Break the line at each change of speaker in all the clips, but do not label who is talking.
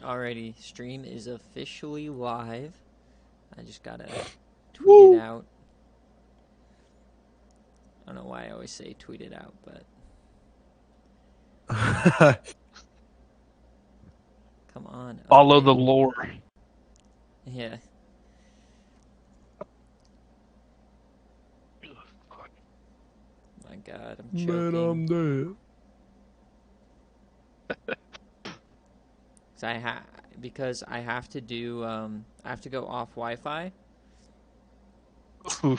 Alrighty, stream is officially live. I just gotta tweet it out. I don't know why I always say tweet it out, but come on.
Follow
okay.
the lore.
Yeah. My God, I'm choking.
Man, I'm dead.
Because I have to do I have to go off Wi-Fi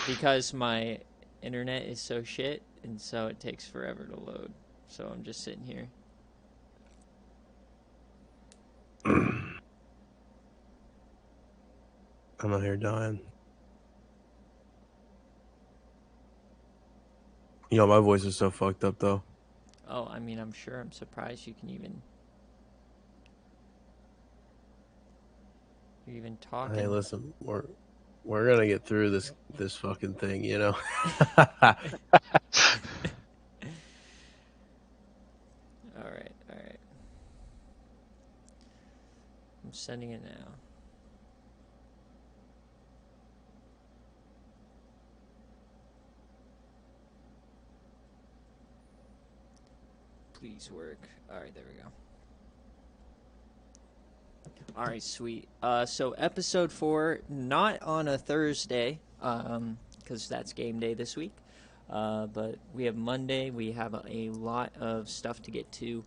because my internet is so shit, and so it takes forever to load. So I'm just sitting here.
I'm out here dying. Yo, my voice is so fucked up though.
Oh, I mean, I'm sure. I'm surprised you can even. You're even talking.
Hey, listen, we're gonna get through this fucking thing, you know.
All right. I'm sending it now. Please work. All right, there we go. All right, sweet. So episode 4, not on a Thursday, because that's game day this week. But we have Monday. We have a lot of stuff to get to.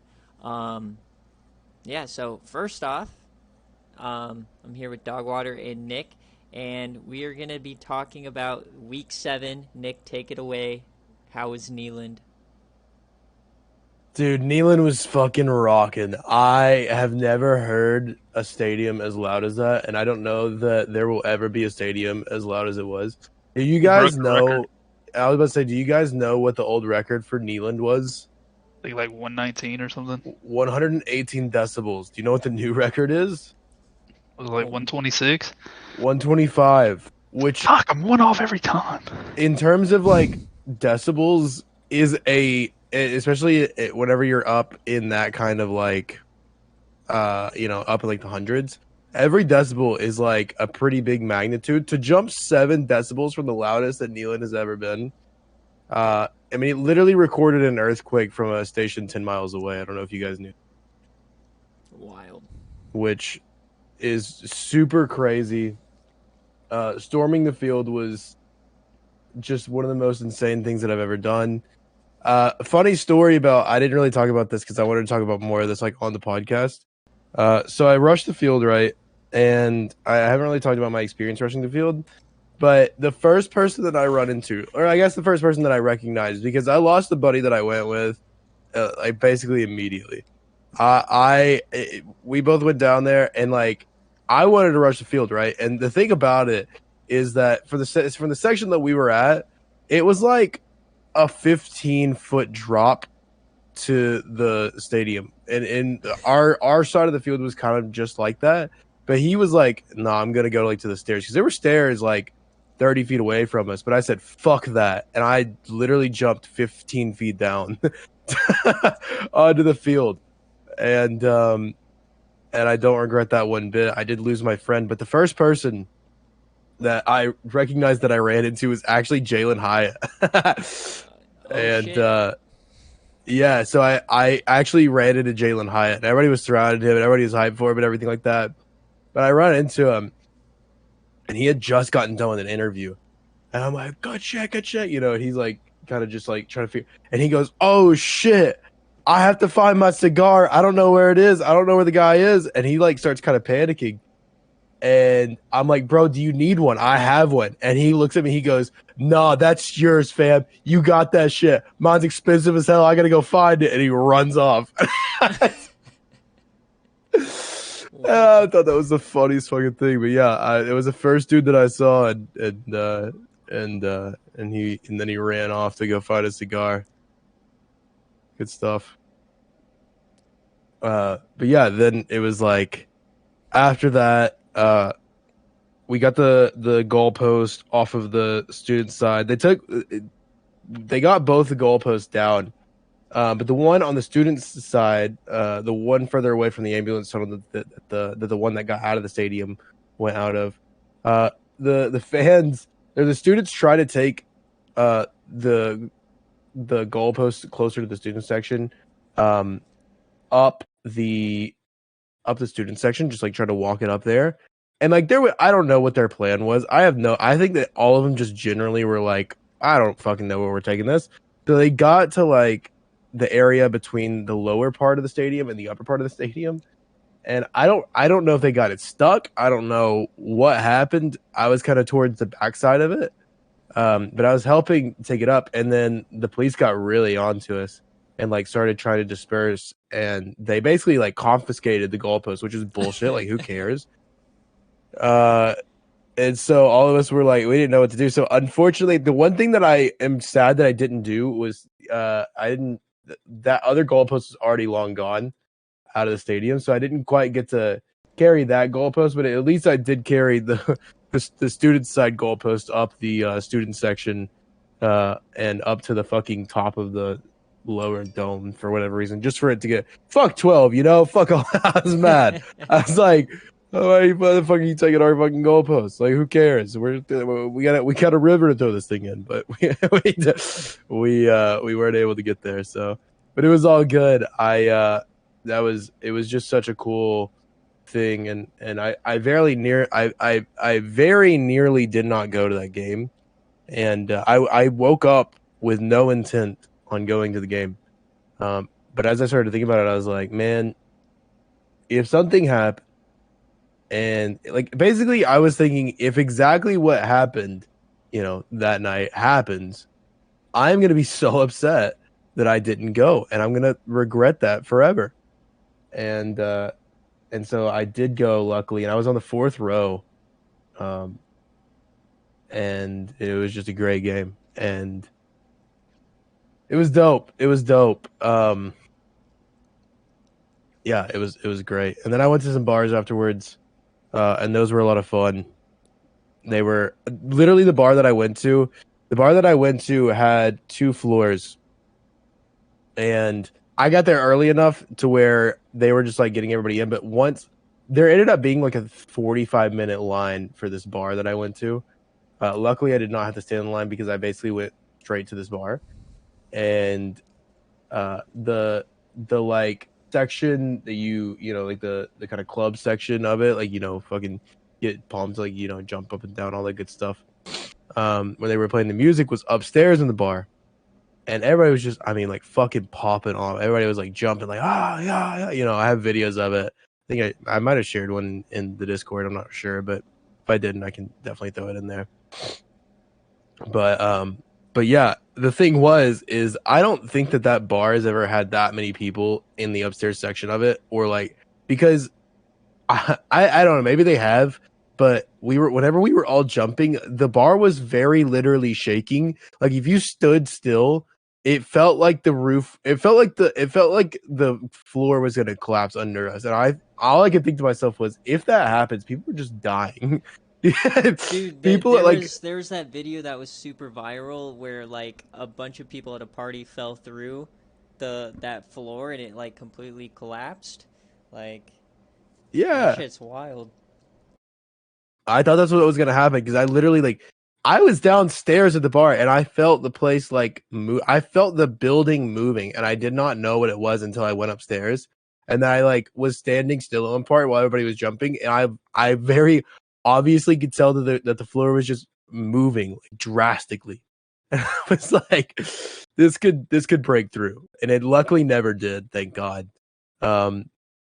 Yeah. So first off, I'm here with DogWater and Niick, and we are gonna be talking about Week 7. Niick, take it away. How was Neyland?
Dude, Neyland was fucking rocking. I have never heard a stadium as loud as that, and I don't know that there will ever be a stadium as loud as it was. Do you guys know? I was about to say, do you guys know what the old record for Neyland was?
I think like 119 or something.
118 decibels. Do you know what the new record is?
Was it like 126?
125. Which,
fuck, I'm one off every time.
In terms of like decibels, is especially whenever you're up in that kind of like, up in like the hundreds. Every decibel is like a pretty big magnitude. To jump 7 decibels from the loudest that Neyland has ever been. I mean, it literally recorded an earthquake from a station 10 miles away. I don't know if you guys knew.
Wild.
Which is super crazy. Storming the field was just one of the most insane things that I've ever done. Funny story about, I didn't really talk about this because I wanted to talk about more of this like on the podcast. So I rushed the field, right? And I haven't really talked about my experience rushing the field, but the first person that I run into, or I guess the first person that I recognized, because I lost a buddy that I went with, like basically immediately. We both went down there, and like I wanted to rush the field, right? And the thing about it is that from the section that we were at, it was like a 15-foot drop to the stadium, and our side of the field was kind of just like that. But he was like, "No, I'm gonna go like to the stairs," because there were stairs like 30 feet away from us. But I said, "Fuck that," and I literally jumped 15 feet down onto the field, and I don't regret that one bit. I did lose my friend, but the first person that I recognized that I ran into was actually Jalen Hyatt.
Shit.
Yeah, so I actually ran into Jalen Hyatt, and everybody was surrounding him, and everybody was hyped for him and everything like that. But I ran into him, and he had just gotten done with an interview. And I'm like, good shit, and he's like, kind of just like trying to figure, and he goes, oh shit, I have to find my cigar. I don't know where it is. I don't know where the guy is. And he like starts kind of panicking. And I'm like, bro, do you need one? I have one. And he looks at me. He goes, nah, that's yours, fam. You got that shit. Mine's expensive as hell. I got to go find it. And he runs off. I thought that was the funniest fucking thing. But yeah, it was the first dude that I saw. And then he ran off to go find a cigar. Good stuff. But yeah, then it was like, after that, we got the goalpost off of the student side. They got both the goalposts down, But the one on the students' side, the one further away from the ambulance tunnel, the one that got out of the stadium went out of, the fans or the students try to take the goalpost closer to the student section, up the student section, just like try to walk it up there. And like I don't know what their plan was. I think that all of them just generally were like, I don't fucking know where we're taking this. So they got to like the area between the lower part of the stadium and the upper part of the stadium. And I don't know if they got it stuck. I don't know what happened. I was kind of towards the backside of it. But I was helping take it up, and then the police got really onto us and like started trying to disperse, and they basically like confiscated the goalpost, which is bullshit. Like, who cares? And so all of us were like, we didn't know what to do. So unfortunately, the one thing that I am sad that I didn't do was that other goalpost was already long gone out of the stadium, so I didn't quite get to carry that goalpost, but at least I did carry the student side goalpost up the student section and up to the fucking top of the lower dome for whatever reason, just for it to get fuck 12, fuck all. I was mad. I was like, oh, why motherfucker you taking our fucking goalposts? Like, who cares? We got a river to throw this thing in, but we weren't able to get there. So, but it was all good. It was just such a cool thing, and I very nearly did not go to that game, and I woke up with no intent on going to the game, but as I started to think about it, I was like, man, if something happened, and like basically I was thinking, if exactly what happened that night happens, I'm gonna be so upset that I didn't go, and I'm gonna regret that forever. And so I did go, luckily, and I was on the fourth row, and it was just a great game, and it was dope. Yeah, it was great. And then I went to some bars afterwards, and those were a lot of fun. They were literally the bar that I went to. The bar that I went to had 2 floors, and I got there early enough to where they were just like getting everybody in. But once there ended up being like a 45-minute line for this bar that I went to. Luckily, I did not have to stand in line because I basically went straight to this bar, and the like section that like the kind of club section of it, like fucking get pumped, like jump up and down, all that good stuff. Where they were playing the music was upstairs in the bar. And everybody was just, I mean, like fucking popping off. Everybody was like jumping, like, yeah. I have videos of it. I think I might have shared one in the Discord. I'm not sure, but if I didn't, I can definitely throw it in there. But yeah, the thing is I don't think that bar has ever had that many people in the upstairs section of it, or like, because I don't know, maybe they have. But whenever we were all jumping, the bar was very literally shaking. Like, if you stood still, it felt like the roof. It felt like the floor was gonna collapse under us. And all I could think to myself was, if that happens, people are just dying.
Dude,
People
there was that video that was super viral where like a bunch of people at a party fell through that floor and it like completely collapsed. Like,
yeah,
that shit's wild.
I thought that's what was gonna happen, because I literally I was downstairs at the bar and I felt the place I felt the building moving, and I did not know what it was until I went upstairs, and then I was standing still on part while everybody was jumping, and I very obviously could tell that the floor was just moving drastically. And I was like, this could break through, and it luckily never did, thank God. But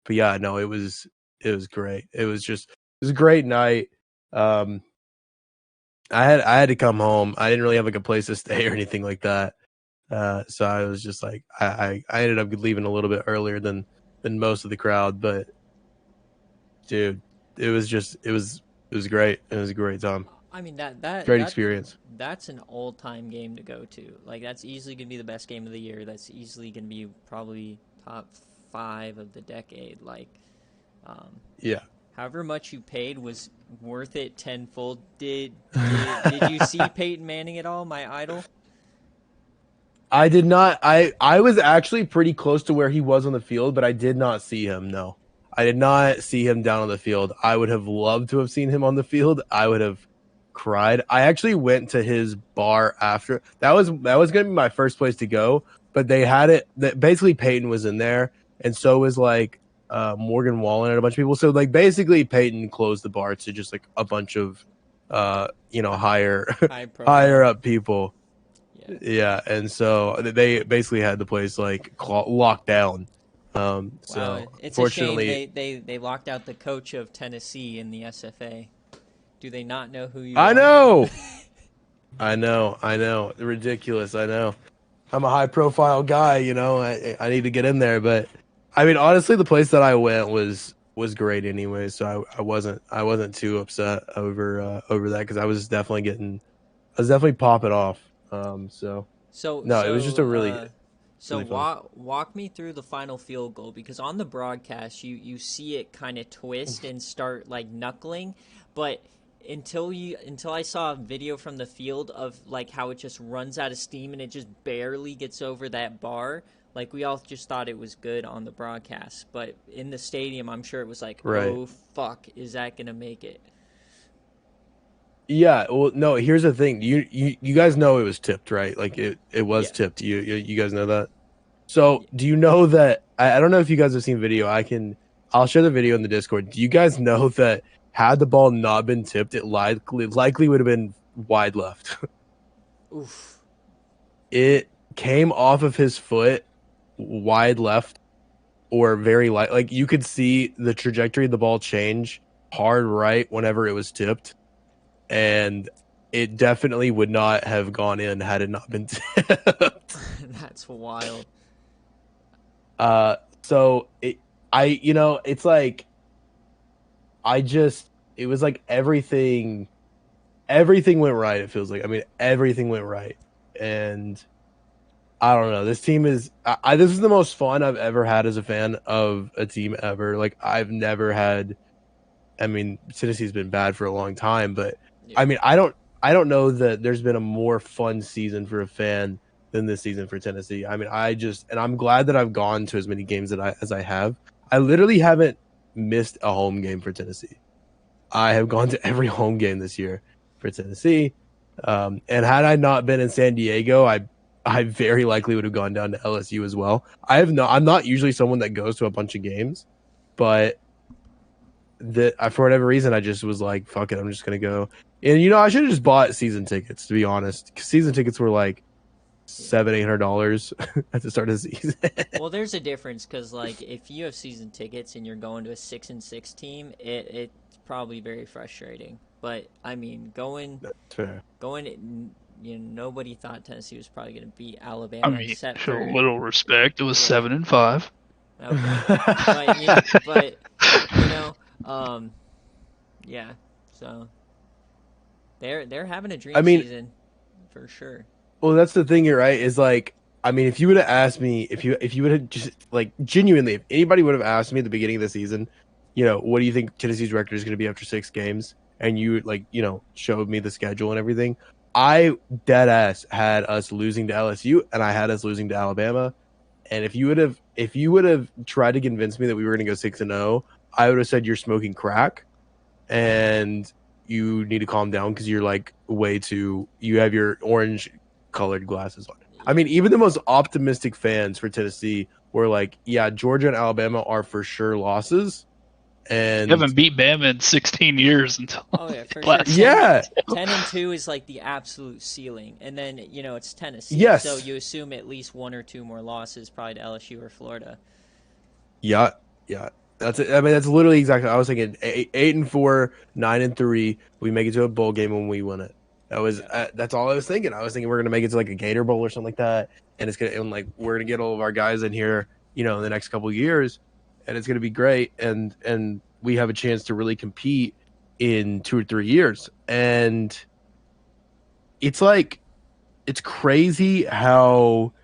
yeah, no, it was great. It was a great night. I had to come home. I didn't really have a place to stay or anything like that. So I was just like, I ended up leaving a little bit earlier than most of the crowd, but dude, it was great. It was a great time.
I mean,
Great experience.
That's an all-time game to go to. Like, that's easily gonna be the best game of the year. That's easily gonna be probably top 5 of the decade. Like,
yeah.
However much you paid was worth it tenfold. Did you see Peyton Manning at all, my idol?
I did not. I was actually pretty close to where he was on the field, but I did not see him. No, I did not see him down on the field. I would have loved to have seen him on the field. I would have cried. I actually went to his bar after. That was going to be my first place to go, but they had it. That basically Peyton was in there, and so was like Morgan Wallen and a bunch of people. So like basically Peyton closed the bar to just like a bunch of higher higher up people. Yeah, and so they basically had the place like locked down. So
wow, it's
fortunately,
a shame they locked out the coach of Tennessee in the SFA. Do they not know who you
I
are?
know, I know, ridiculous. I know, I'm a high profile guy. I need to get in there, but I mean, honestly, the place that I went was great anyway. So I wasn't too upset over that because I was definitely popping off. No, it was just a really
So
really fun.
walk me through the final field goal, because on the broadcast you see it kind of twist and start like knuckling, but until I saw a video from the field of like how it just runs out of steam and it just barely gets over that bar, like we all just thought it was good on the broadcast, but in the stadium I'm sure it was like,
Right.
oh fuck, is that gonna make it?
Yeah, well, no. Here's the thing. You guys know it was tipped, right? Like it was
Yeah.
tipped. You guys know that. So do you know that? I don't know if you guys have seen video. I'll share the video in the Discord. Do you guys know that had the ball not been tipped, it likely would have been wide left.
Oof.
It came off of his foot, wide left, or very light. Like you could see the trajectory of the ball change hard right whenever it was tipped. And it definitely would not have gone in had it not been tipped.
That's wild.
So it's like it was like everything went right. It feels like, I mean, everything went right. And I don't know, this team is, this is the most fun I've ever had as a fan of a team ever. Like I've never had, I mean, Tennessee's been bad for a long time, but
Yeah.
I mean, I don't know that there's been a more fun season for a fan than this season for Tennessee. I mean, and I'm glad that I've gone to as many games as I have. I literally haven't missed a home game for Tennessee. I have gone to every home game this year for Tennessee. And had I not been in San Diego, I very likely would have gone down to LSU as well. I'm not usually someone that goes to a bunch of games, but for whatever reason, I just was like, fuck it, I'm just gonna go. And I should have just bought season tickets, to be honest. 'Cause season tickets were like $700-800 at the start of the season.
Well, there's a difference, because like if you have season tickets and you're going to a 6-6 team, it's probably very frustrating. But I mean,
Fair.
nobody thought Tennessee was probably going to beat Alabama.
I mean,
except
show
for,
a little respect. It was
Yeah.
7-5.
Okay. but yeah. So they're having a dream
I mean-
season for sure.
Well, that's the thing, you're right. Is like, I mean, if you would have asked me, if you would have just like genuinely, if anybody would have asked me at the beginning of the season, what do you think Tennessee's record is going to be after 6 games, and you like, showed me the schedule and everything, I dead ass had us losing to LSU, and I had us losing to Alabama. And if you would have tried to convince me that we were going to go 6-0, I would have said you're smoking crack, and you need to calm down because you're like you have your orange colored glasses on. I mean, even the most optimistic fans for Tennessee were like, yeah, Georgia and Alabama are for sure losses. And
You haven't beat Bama in 16 years until
Oh yeah, for sure.
last.
Yeah.
10-2 is like the absolute ceiling, and then it's Tennessee.
Yes.
So you assume at least 1 or 2 more losses, probably to LSU or Florida.
Yeah. That's it. I mean, that's literally exactly. I was thinking 8-4, 9-3. We make it to a bowl game when we win it. That's all I was thinking. I was thinking we're gonna make it to like a Gator Bowl or something like that, and we're gonna get all of our guys in here, in the next couple of years, and it's gonna be great, and we have a chance to really compete in 2 or 3 years. And it's like, it's crazy how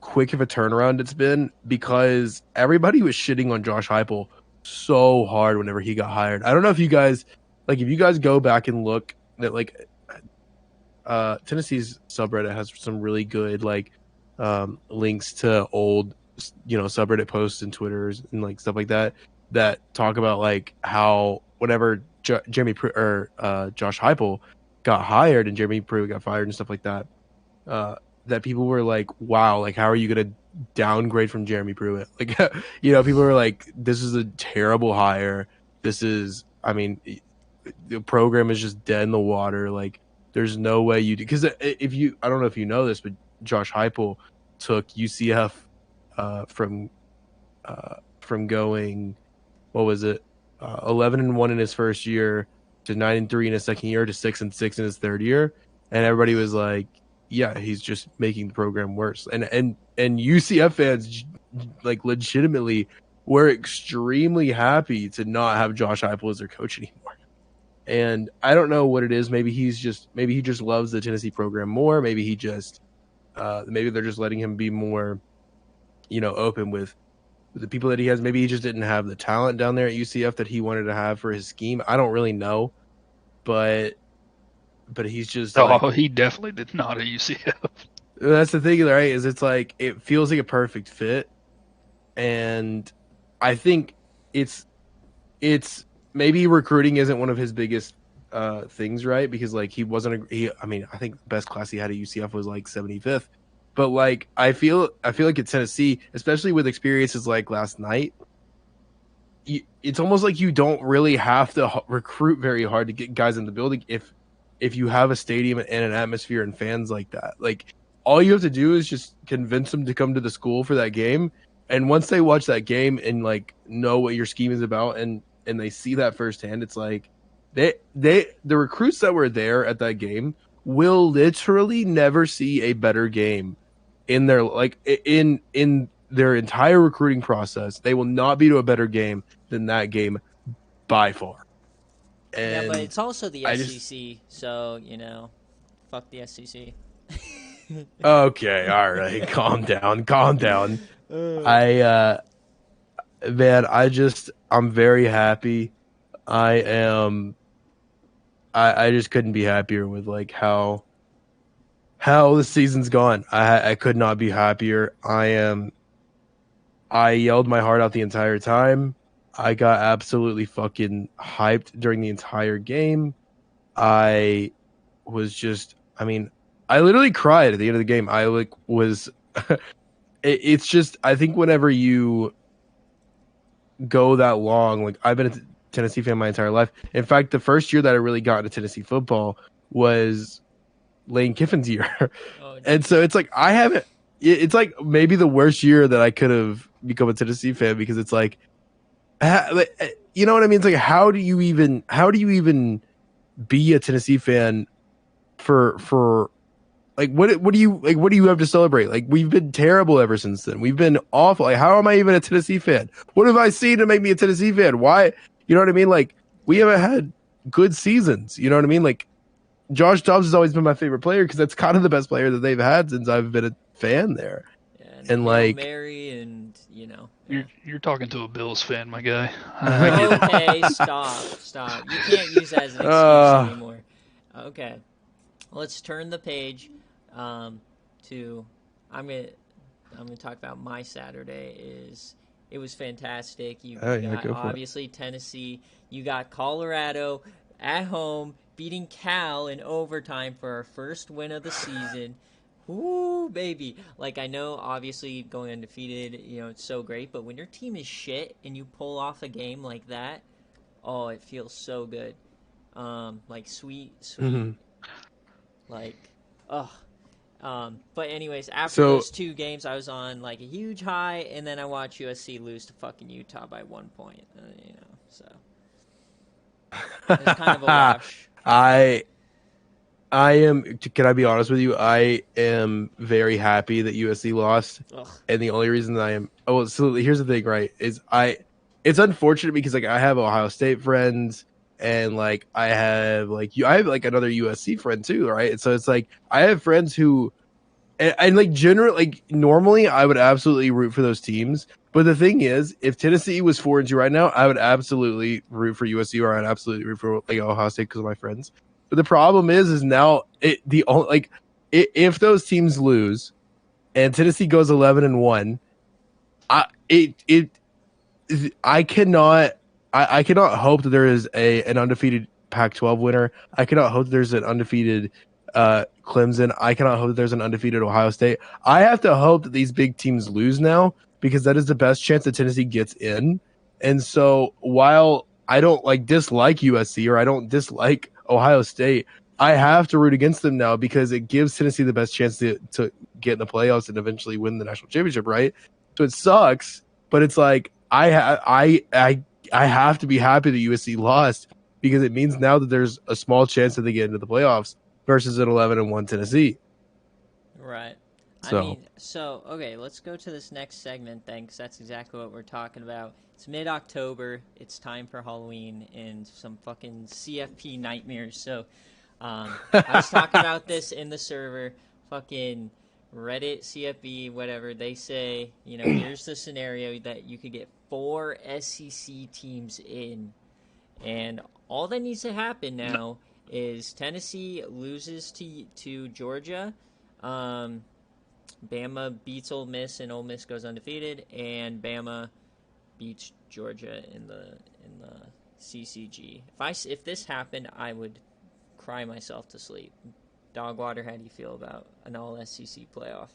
quick of a turnaround it's been, because everybody was shitting on Josh Heupel so hard whenever he got hired. I don't know if you guys go back and look at Tennessee's subreddit has some really good links to old, subreddit posts and Twitters and like stuff like that talk about like how whenever Josh Heupel got hired and Jeremy Pruitt got fired and stuff like that, that people were like, wow, like how are you gonna downgrade from Jeremy Pruitt? Like, people were like, this is a terrible hire. This is, I mean, the program is just dead in the water. Like, there's no way you do, because I don't know if you know this, but Josh Heupel took UCF from going, what was it, 11-1 in his first year to 9-3 in his second year to 6-6 in his third year, and everybody was like, yeah, he's just making the program worse. And UCF fans like legitimately were extremely happy to not have Josh Heupel as their coach anymore. And I don't know what it is. Maybe he just loves the Tennessee program more. Maybe he just maybe they're just letting him be more, open with the people that he has. Maybe he just didn't have the talent down there at UCF that he wanted to have for his scheme. I don't really know, but he's just
he definitely did not at UCF.
That's the thing, right? Is it's like it feels like a perfect fit, and I think it's maybe recruiting isn't one of his biggest things, right? Because like he wasn't I think the best class he had at UCF was like 75th, but like I feel like at Tennessee, especially with experiences like last night, it's almost like you don't really have to recruit very hard to get guys in the building if you have a stadium and an atmosphere and fans like that. Like, all you have to do is just convince them to come to the school for that game. And once they watch that game and like know what your scheme is about and they see that firsthand, it's like the recruits that were there at that game will literally never see a better game in their in their entire recruiting process. They will not be to a better game than that game by far. And
yeah, but it's also the SEC, so fuck the SEC.
Okay, all right, calm down. I'm very happy. I just couldn't be happier with like how the season's gone. I could not be happier. I yelled my heart out the entire time. I got absolutely fucking hyped during the entire game. I literally cried at the end of the game. I was it's just, I think whenever you go that long, like I've been a Tennessee fan my entire life. In fact, the first year that I really got into Tennessee football was Lane Kiffin's year. And so it's like it's like maybe the worst year that I could have become a Tennessee fan, because it's like, you know what I mean? It's like, how do you even be a Tennessee fan for like, what do you have to celebrate? Like, we've been terrible ever since then. We've been awful. Like, how am I even a Tennessee fan? What have I seen to make me a Tennessee fan? Why? You know what I mean? Like, we haven't had good seasons. You know what I mean? Like, Josh Dobbs has always been my favorite player because that's kind of the best player that they've had since I've been a fan there.
Yeah,
and like
Mary and
You're talking to a Bills fan, my guy.
Okay, stop. You can't use that as an excuse anymore. Okay, let's turn the page to I'm gonna talk about my Saturday. It was fantastic. You got obviously Tennessee. You got Colorado at home beating Cal in overtime for our first win of the season. Ooh, baby. Like, I know, obviously, going undefeated, it's so great, but when your team is shit and you pull off a game like that, oh, it feels so good. Like, sweet.
Mm-hmm.
Like, but anyways, after those two games, I was on, like, a huge high, and then I watched USC lose to fucking Utah by 1 point, so. It's kind of a wash.
I am. Can I be honest with you? I am very happy that USC lost, and the only reason that I am. Oh, so here's the thing, right? It's unfortunate because like I have Ohio State friends, and like I have like another USC friend too, right? And so it's like I have friends who, and like generally, like normally I would absolutely root for those teams. But the thing is, if Tennessee was 4-2 right now, I would absolutely root for USC, or I'd absolutely root for like Ohio State because of my friends. But the problem is now if those teams lose, and Tennessee goes 11-1, I cannot hope that there is an undefeated Pac-12 winner. I cannot hope that there's an undefeated Clemson. I cannot hope that there's an undefeated Ohio State. I have to hope that these big teams lose now, because that is the best chance that Tennessee gets in. And so while I don't dislike USC, or I don't dislike Ohio State, I have to root against them now, because it gives Tennessee the best chance to get in the playoffs and eventually win the national championship, right? So it sucks, but it's like I have to be happy that USC lost, because it means now that there's a small chance that they get into the playoffs versus an 11-1 Tennessee.
Right.
So
Okay, let's go to this next segment then, because that's exactly what we're talking about. It's mid-October. It's time for Halloween and some fucking CFP nightmares. So I was talking about this in the server. Fucking Reddit, CFB, whatever. They say, here's the scenario that you could get 4 SEC teams in. And all that needs to happen now is Tennessee loses to Georgia. Bama beats Ole Miss, and Ole Miss goes undefeated, and Bama beats Georgia in the CCG. If this happened, I would cry myself to sleep. DogWater, how do you feel about an all-SEC playoff?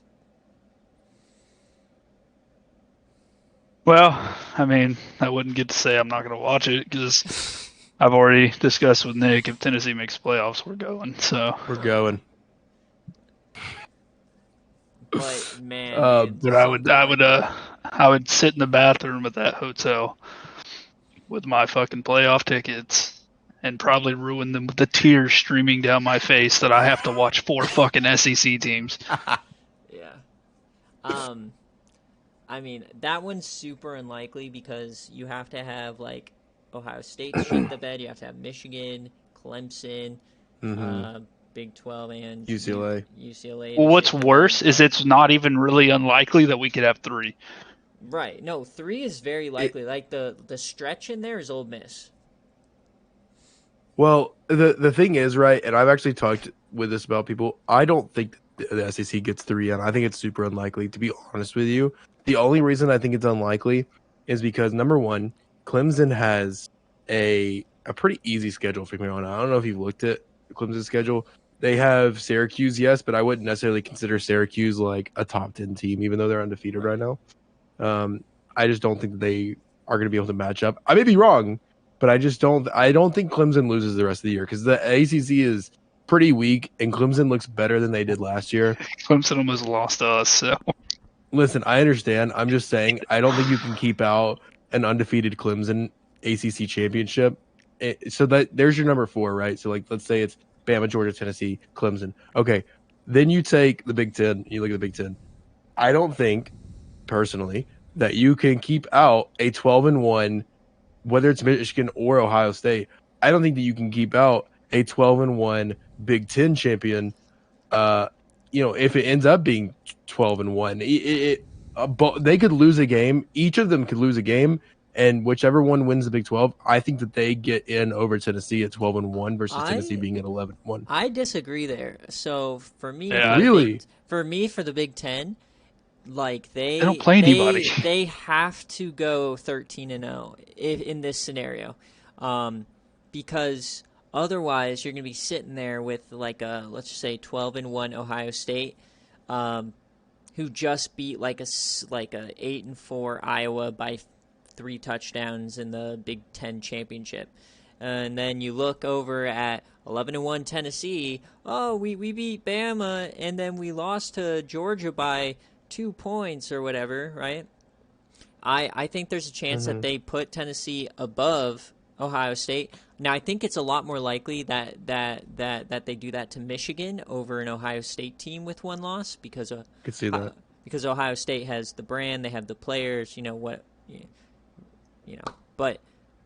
Well, I mean, I wouldn't get to say I'm not going to watch it, because I've already discussed with Nick, if Tennessee makes playoffs, we're going. So
we're going.
But man,
but I would sit in the bathroom at that hotel with my fucking playoff tickets and probably ruin them with the tears streaming down my face that I have to watch 4 fucking SEC teams.
Yeah. I mean, that one's super unlikely, because you have to have Ohio State shit the bed. You have to have Michigan, Clemson, Big 12, and UCLA.
Well, what's worse is it's not even really unlikely that we could have 3.
Right. No, 3 is very likely. The stretch in there is Ole Miss.
Well, the thing is, right, and I've actually talked with this about people. I don't think the SEC gets 3 in. I think it's super unlikely, to be honest with you. The only reason I think it's unlikely is because, number one, Clemson has a pretty easy schedule for me on. I don't know if you've looked at Clemson's schedule. They have Syracuse, yes, but I wouldn't necessarily consider Syracuse like a top 10 team, even though they're undefeated right now. I just don't think that they are going to be able to match up. I may be wrong, but I don't think Clemson loses the rest of the year, because the ACC is pretty weak, and Clemson looks better than they did last year.
Clemson almost lost to us, so.
Listen, I understand. I'm just saying, I don't think you can keep out an undefeated Clemson ACC championship. So there's your number 4, right? So let's say it's Bama, Georgia, Tennessee, Clemson. Okay, then you take the Big Ten. You look at the Big Ten. I don't think, personally, that you can keep out a 12-1, whether it's Michigan or Ohio State. I don't think that you can keep out a 12-1 Big Ten champion. If it ends up being 12-1, they could lose a game. Each of them could lose a game, and whichever one wins the Big 12, I think that they get in over Tennessee at 12-1 versus Tennessee being at 11-1.
I disagree there. So for me, for the Big 10, they
don't play anybody.
They have to go 13-0 in this scenario, because otherwise you're going to be sitting there with let's just say 12-1 Ohio State, who just beat a 8-4 Iowa by 3 touchdowns in the Big Ten championship. And then you look over at 11-1 Tennessee. Oh, we beat Bama, and then we lost to Georgia by 2 points or whatever, right? I think there's a chance that they put Tennessee above Ohio State. Now, I think it's a lot more likely that they do that to Michigan over an Ohio State team with 1 loss, because
could see that.
Because Ohio State has the brand, they have the players, But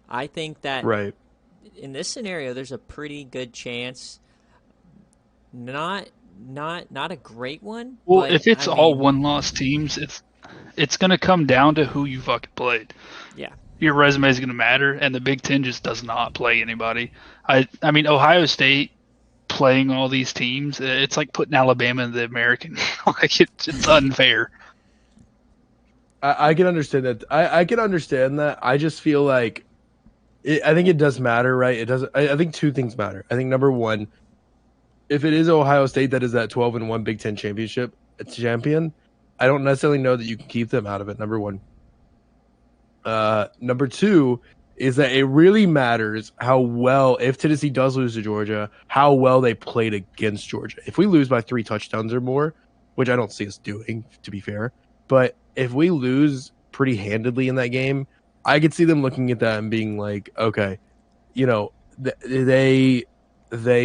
I think that in this scenario, there's a pretty good chance. Not a great one.
Well,
but,
if it's all 1-loss teams, it's going to come down to who you fucking played.
Yeah.
Your resume is going to matter, and the Big Ten just does not play anybody. I mean, Ohio State playing all these teams, it's like putting Alabama in the American. Like it's unfair.
I can understand that. I can understand that. I just feel like I think it does matter, right? It does. I think two things matter. I think number one, if it is Ohio State that is that 12-1 Big Ten championship champion, I don't necessarily know that you can keep them out of it. Number one. Number two is that it really matters how well, if Tennessee does lose to Georgia, how well they played against Georgia. If we lose by 3 touchdowns or more, which I don't see us doing, to be fair, but if we lose pretty handedly in that game, I could see them looking at that and being like, okay, you know, they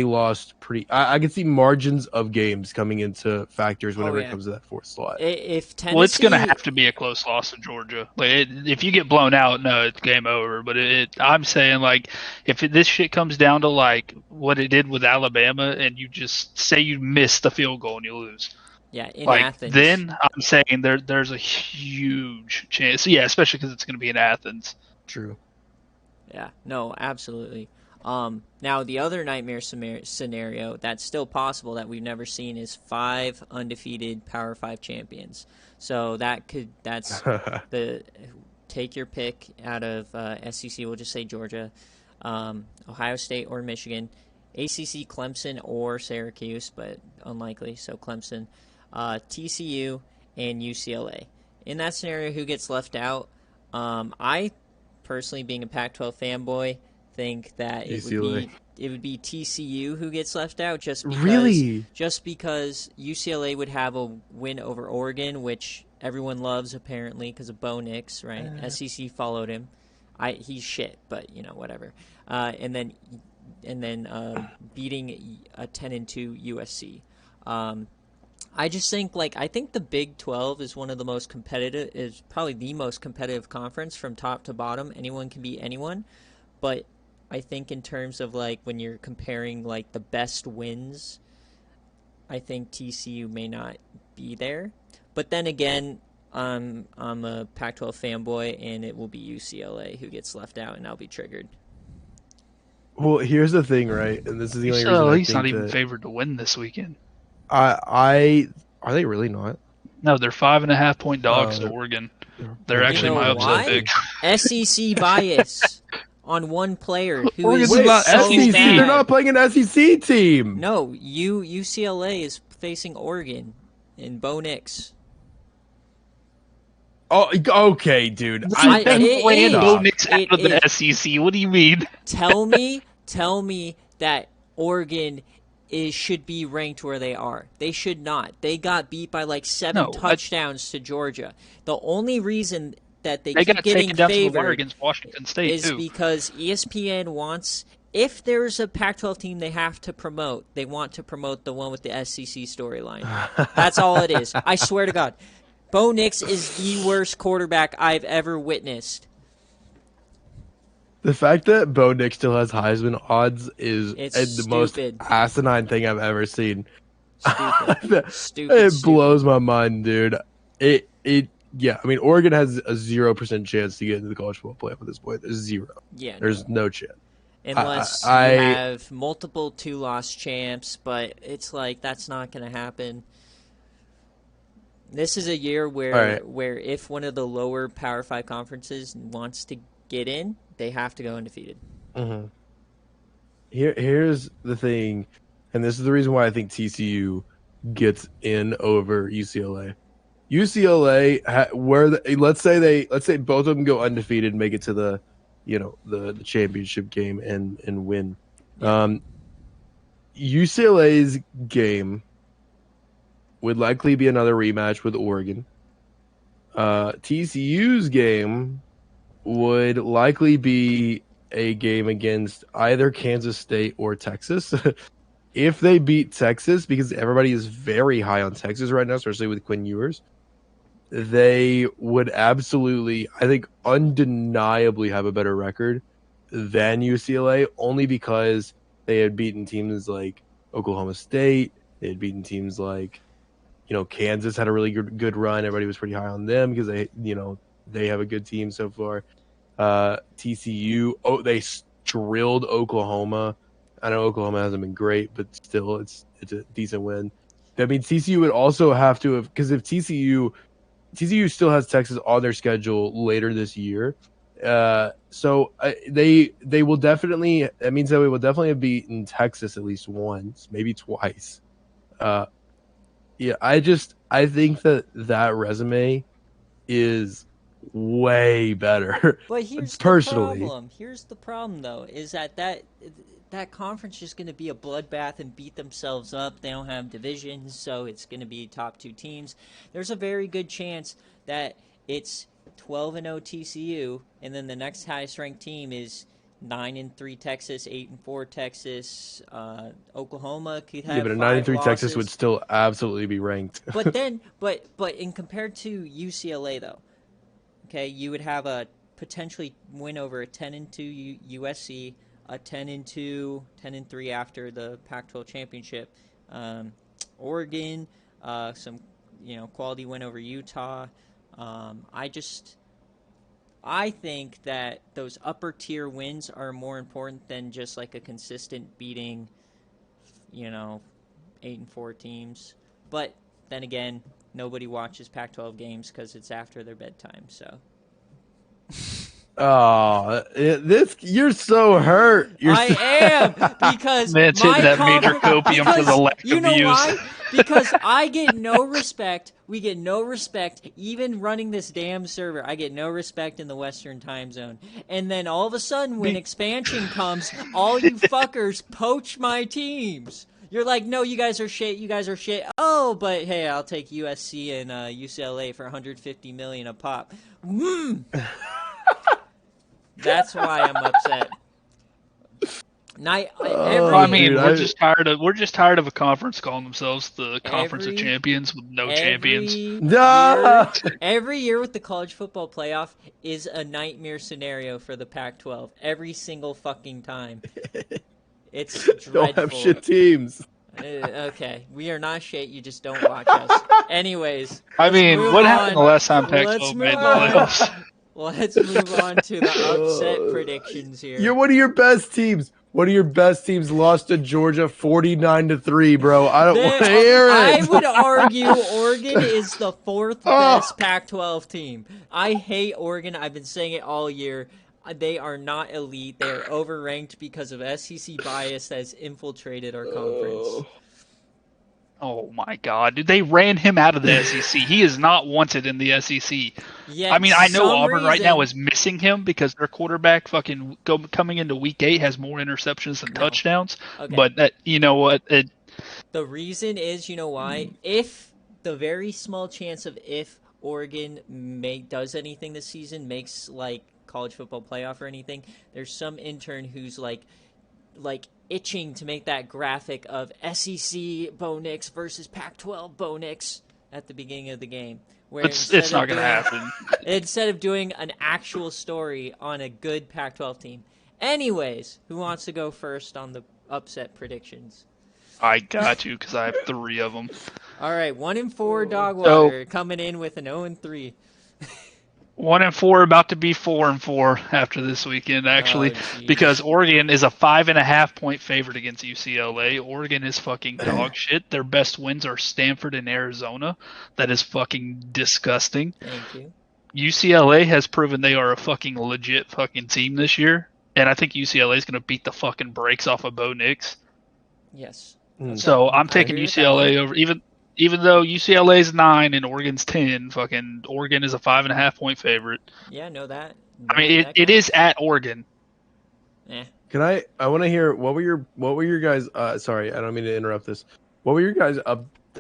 lost pretty. I could see margins of games coming into factors whenever it comes to that fourth slot.
If Tennessee,
well, it's going to have to be a close loss to Georgia. Like, if you get blown out, no, it's game over. But I'm saying, like, if this shit comes down to like what it did with Alabama, and you just say you miss the field goal and you lose.
Yeah, in
like,
Athens.
Then I'm saying there's a huge chance. Yeah, especially because it's going to be in Athens.
True.
Yeah, no, absolutely. Now, the other nightmare scenario that's still possible that we've never seen is 5 undefeated Power 5 champions. So that's take your pick out of SEC. We'll just say Georgia, Ohio State or Michigan, ACC, Clemson or Syracuse, but unlikely. So Clemson, TCU, and UCLA. In that scenario, who gets left out? I personally, being a Pac-12 fanboy, think that it would be TCU who gets left out just because UCLA would have a win over Oregon, which everyone loves apparently because of Bo Nix, right? SEC followed him. He's shit, but whatever. And then beating a 10-2 USC. I just think I think the Big 12 is one of the most competitive, is probably the most competitive conference from top to bottom. Anyone can beat anyone, but I think in terms of when you're comparing the best wins, I think TCU may not be there. But then again, I'm a Pac-12 fanboy, and it will be UCLA who gets left out, and I'll be triggered.
Well, here's the thing, right? And this is the only reason
he's not even favored to win this weekend.
Are they really not?
No, they're 5.5 point dogs to Oregon. They're actually my upset pick.
SEC bias on one player who
Oregon's
is
not
so
SEC.
bad.
They're not playing an SEC team.
No, UCLA is facing Oregon in Bo Nix.
Oh, okay, dude.
Bo Nix out of the SEC. What do you mean?
Tell me that Oregon should be ranked where they are. They should not. They got beat by 7 touchdowns to Georgia. The only reason that they keep getting favored
against Washington State
is because ESPN wants, if there's a Pac-12 team they have to promote, they want to promote the one with the SEC storyline. That's all it is. I swear to God. Bo Nix is the worst quarterback I've ever witnessed.
The fact that Bo Nix still has Heisman odds is the most asinine thing I've ever seen.
Stupid.
It blows my mind, dude. Yeah, I mean, Oregon has a 0% chance to get into the college football playoff at this point. There's 0.
Yeah,
there's no chance.
Unless you have multiple 2-loss champs, but it's that's not going to happen. This is a year where if one of the lower Power 5 conferences wants to get in, they have to go undefeated.
Mm-hmm. Here's the thing, and this is the reason why I think TCU gets in over UCLA. UCLA, let's say both of them go undefeated, and make it to the championship game and win.
Yeah.
UCLA's game would likely be another rematch with Oregon. TCU's game would likely be a game against either Kansas State or Texas. If they beat Texas, because everybody is very high on Texas right now, especially with Quinn Ewers, they would absolutely, I think, undeniably have a better record than UCLA, only because they had beaten teams like Oklahoma State. They had beaten teams like, Kansas had a really good run. Everybody was pretty high on them because they have a good team so far. TCU, they drilled Oklahoma. I know Oklahoma hasn't been great, but still, it's a decent win. I mean, TCU would also have to have, because if TCU still has Texas on their schedule later this year, so they will definitely. That means that we will definitely have beaten Texas at least once, maybe twice. Yeah, I think that resume is way better.
But here's
personally.
the problem. Here's the problem, though, is that conference is going to be a bloodbath and beat themselves up. They don't have divisions, so it's going to be top 2 teams. There's a very good chance that it's 12-0 TCU, and then the next highest ranked team is 9-3 Texas, 8-4 Texas. Oklahoma could have
Yeah, but a
5
9-3
losses.
Texas would still absolutely be ranked.
But then, but in compared to UCLA, though, okay, you would have a potentially win over a 10-2 USC, a 10-2, 10-3 after the Pac-12 championship. Oregon, some quality win over Utah. I think that those upper tier wins are more important than just like a consistent beating, 8-4 teams. But then again, nobody watches Pac-12 games because it's after their bedtime. So.
Oh, you're so hurt.
I am because
Man's hitting that major copium for the lack
you
of
know
views.
why? Because I get no respect. We get no respect. Even running this damn server, I get no respect in the Western time zone. And then all of a sudden, when expansion comes, all you fuckers poach my teams. You're like, no, you guys are shit. You guys are shit. Oh, but hey, I'll take USC and UCLA for $150 million a pop. That's why I'm upset.
We're just tired of a conference calling themselves the Conference of Champions with no champions.
Every year with the college football playoff is a nightmare scenario for the Pac-12. Every single fucking time. It's dreadful.
Don't have shit teams.
Okay, we are not shit. You just don't watch us. Anyways,
what happened the last time Pac-12 made the playoffs?
Let's move on to the upset predictions here.
You're one of your best teams. One of your best teams lost to Georgia 49-3, bro. I don't want to hear it.
I would argue Oregon is the 4th best Pac-12 team. I hate Oregon. I've been saying it all year. They are not elite. They are overranked because of SEC bias that has infiltrated our conference.
Oh my God, dude! They ran him out of the SEC. He is not wanted in the SEC.
Yet,
I know Auburn right now is missing him because their quarterback coming into week 8 has more interceptions than touchdowns. Okay. But you know what?
The reason is, you know why? If the very small chance of if Oregon does anything this season, makes like college football playoff or anything, there's some intern who's like itching to make that graphic of SEC Bo Nix versus Pac-12 Bo Nix at the beginning of the game. Where
it's not going to happen.
Instead of doing an actual story on a good Pac-12 team. Anyways, who wants to go first on the upset predictions?
I got you because I have 3 of them.
All right, 1-4 DogWater coming in with an 0-3.
1-4, about to be 4-4 after this weekend, actually, because Oregon is a 5.5 point favorite against UCLA. Oregon is fucking dog shit. Their best wins are Stanford and Arizona. That is fucking disgusting.
Thank you.
UCLA has proven they are a fucking legit fucking team this year, and I think UCLA is going to beat the fucking brakes off of Bo Nix.
Yes.
Okay. So I'm taking UCLA over, even though UCLA's 9 and Oregon's 10, fucking Oregon is a 5.5 point favorite.
Yeah, know that.
It is at Oregon.
Yeah.
Can I want to hear what were your guys sorry, I don't mean to interrupt this. What were your guys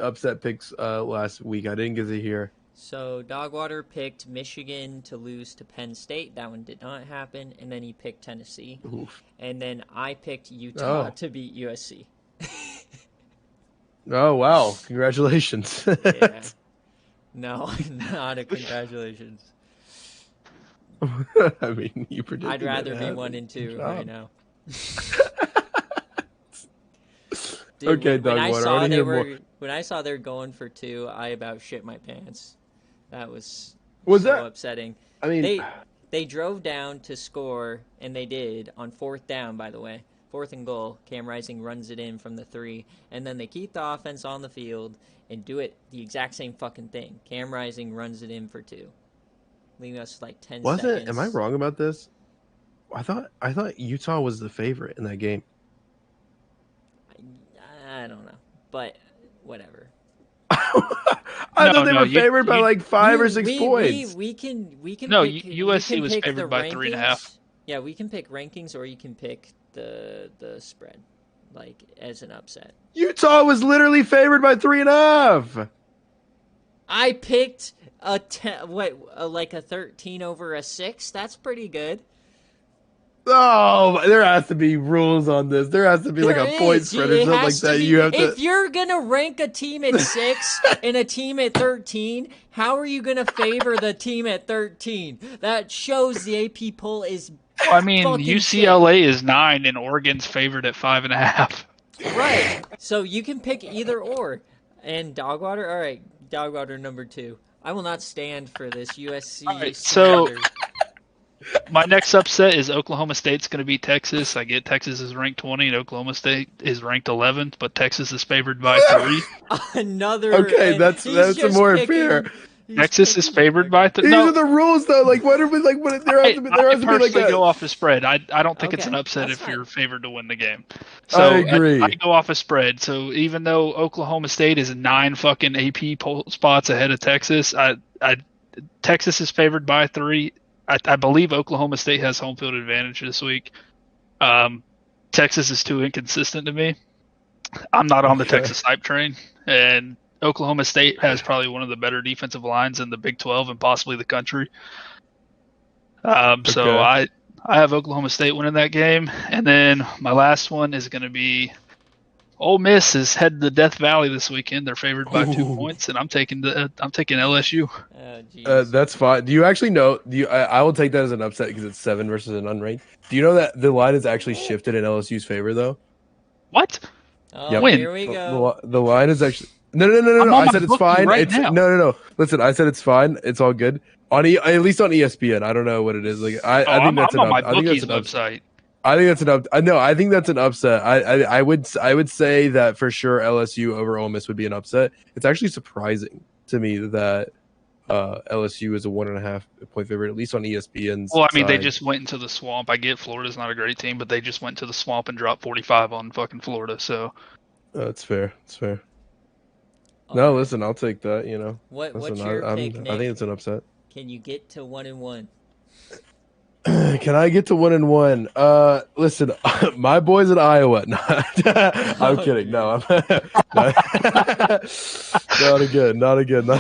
upset picks last week? I didn't get to hear.
So DogWater picked Michigan to lose to Penn State. That one did not happen. And then he picked Tennessee.
Oof.
And then I picked Utah to beat USC.
Oh, wow. Congratulations.
Yeah. No, not a congratulations.
I mean, you predicted
I'd rather be 1-2 right now. Dude,
okay, DogWater.
When I saw they were going for 2, I about shit my pants. That was upsetting. I mean, they drove down to score, and they did on 4th down, by the way. 4th and goal, Cam Rising runs it in from the 3, and then they keep the offense on the field and do it the exact same fucking thing. Cam Rising runs it in for 2, leaving us like 10 seconds.
Am I wrong about this? I thought Utah was the favorite in that game.
I don't know, but whatever.
I thought they were favored by like 5 or 6 points.
We can.
No,
pick,
USC was favored by 3.5.
Yeah, we can pick rankings, or you can pick the spread, like as an upset.
Utah was literally favored by 3.5.
I picked a 13 over a 6. That's pretty good.
Oh, there has to be rules on this. There has to be like a point spread or something like that. You have to.
If you're gonna rank a team at 6 and a team at 13, how are you gonna favor the team at 13? That shows the AP poll is.
I mean, UCLA is 9 and Oregon's favored at 5.5.
Right. So you can pick either or. And DogWater, all right, DogWater number 2. I will not stand for this USC.
All right, so my next upset is Oklahoma State's going to beat Texas. I get Texas is ranked 20 and Oklahoma State is ranked 11th, but Texas is favored by 3.
Okay, that's more fair.
Texas is favored by 3.
These are the rules, though. Like, what are we like? What there has to be? There has to be like a...
go off a spread. I don't think it's an upset if you're favored to win the game. So
I agree.
I go off a spread. So even though Oklahoma State is 9 fucking AP poll spots ahead of Texas, Texas is favored by 3. I believe Oklahoma State has home field advantage this week. Texas is too inconsistent to me. I'm not on the Texas hype train, and Oklahoma State has probably one of the better defensive lines in the Big 12 and possibly the country. So I have Oklahoma State winning that game, and then my last one is going to be Ole Miss is headed to Death Valley this weekend. They're favored by 2 points, and I'm taking LSU.
That's fine. Do you actually know? I will take that as an upset because it's 7 versus an unranked. Do you know that the line is actually shifted in LSU's favor though?
What?
Oh,
When?
Here we go.
The line is actually no. I said it's fine. No. Listen, I said it's fine. It's all good on at least on ESPN. I don't know what it is. Like I think that's
on my bookie's website.
I think that's an up. No, I think that's an upset. I would say that for sure LSU over Ole Miss would be an upset. It's actually surprising to me that LSU is a 1.5 point favorite, at least on ESPN's.
Well, I mean, they
side.
just went into the swamp. I get Florida's not a great team, but they just went to the swamp and dropped 45 on fucking Florida. So
that's fair. That's fair. No, listen, I'll take that. You know,
what's
listen,
your pick, Nick?
I think it's an upset.
Can you get to 1-1?
Can I get to 1-1? Listen, my boys in Iowa. No, I'm kidding. No, I'm not again.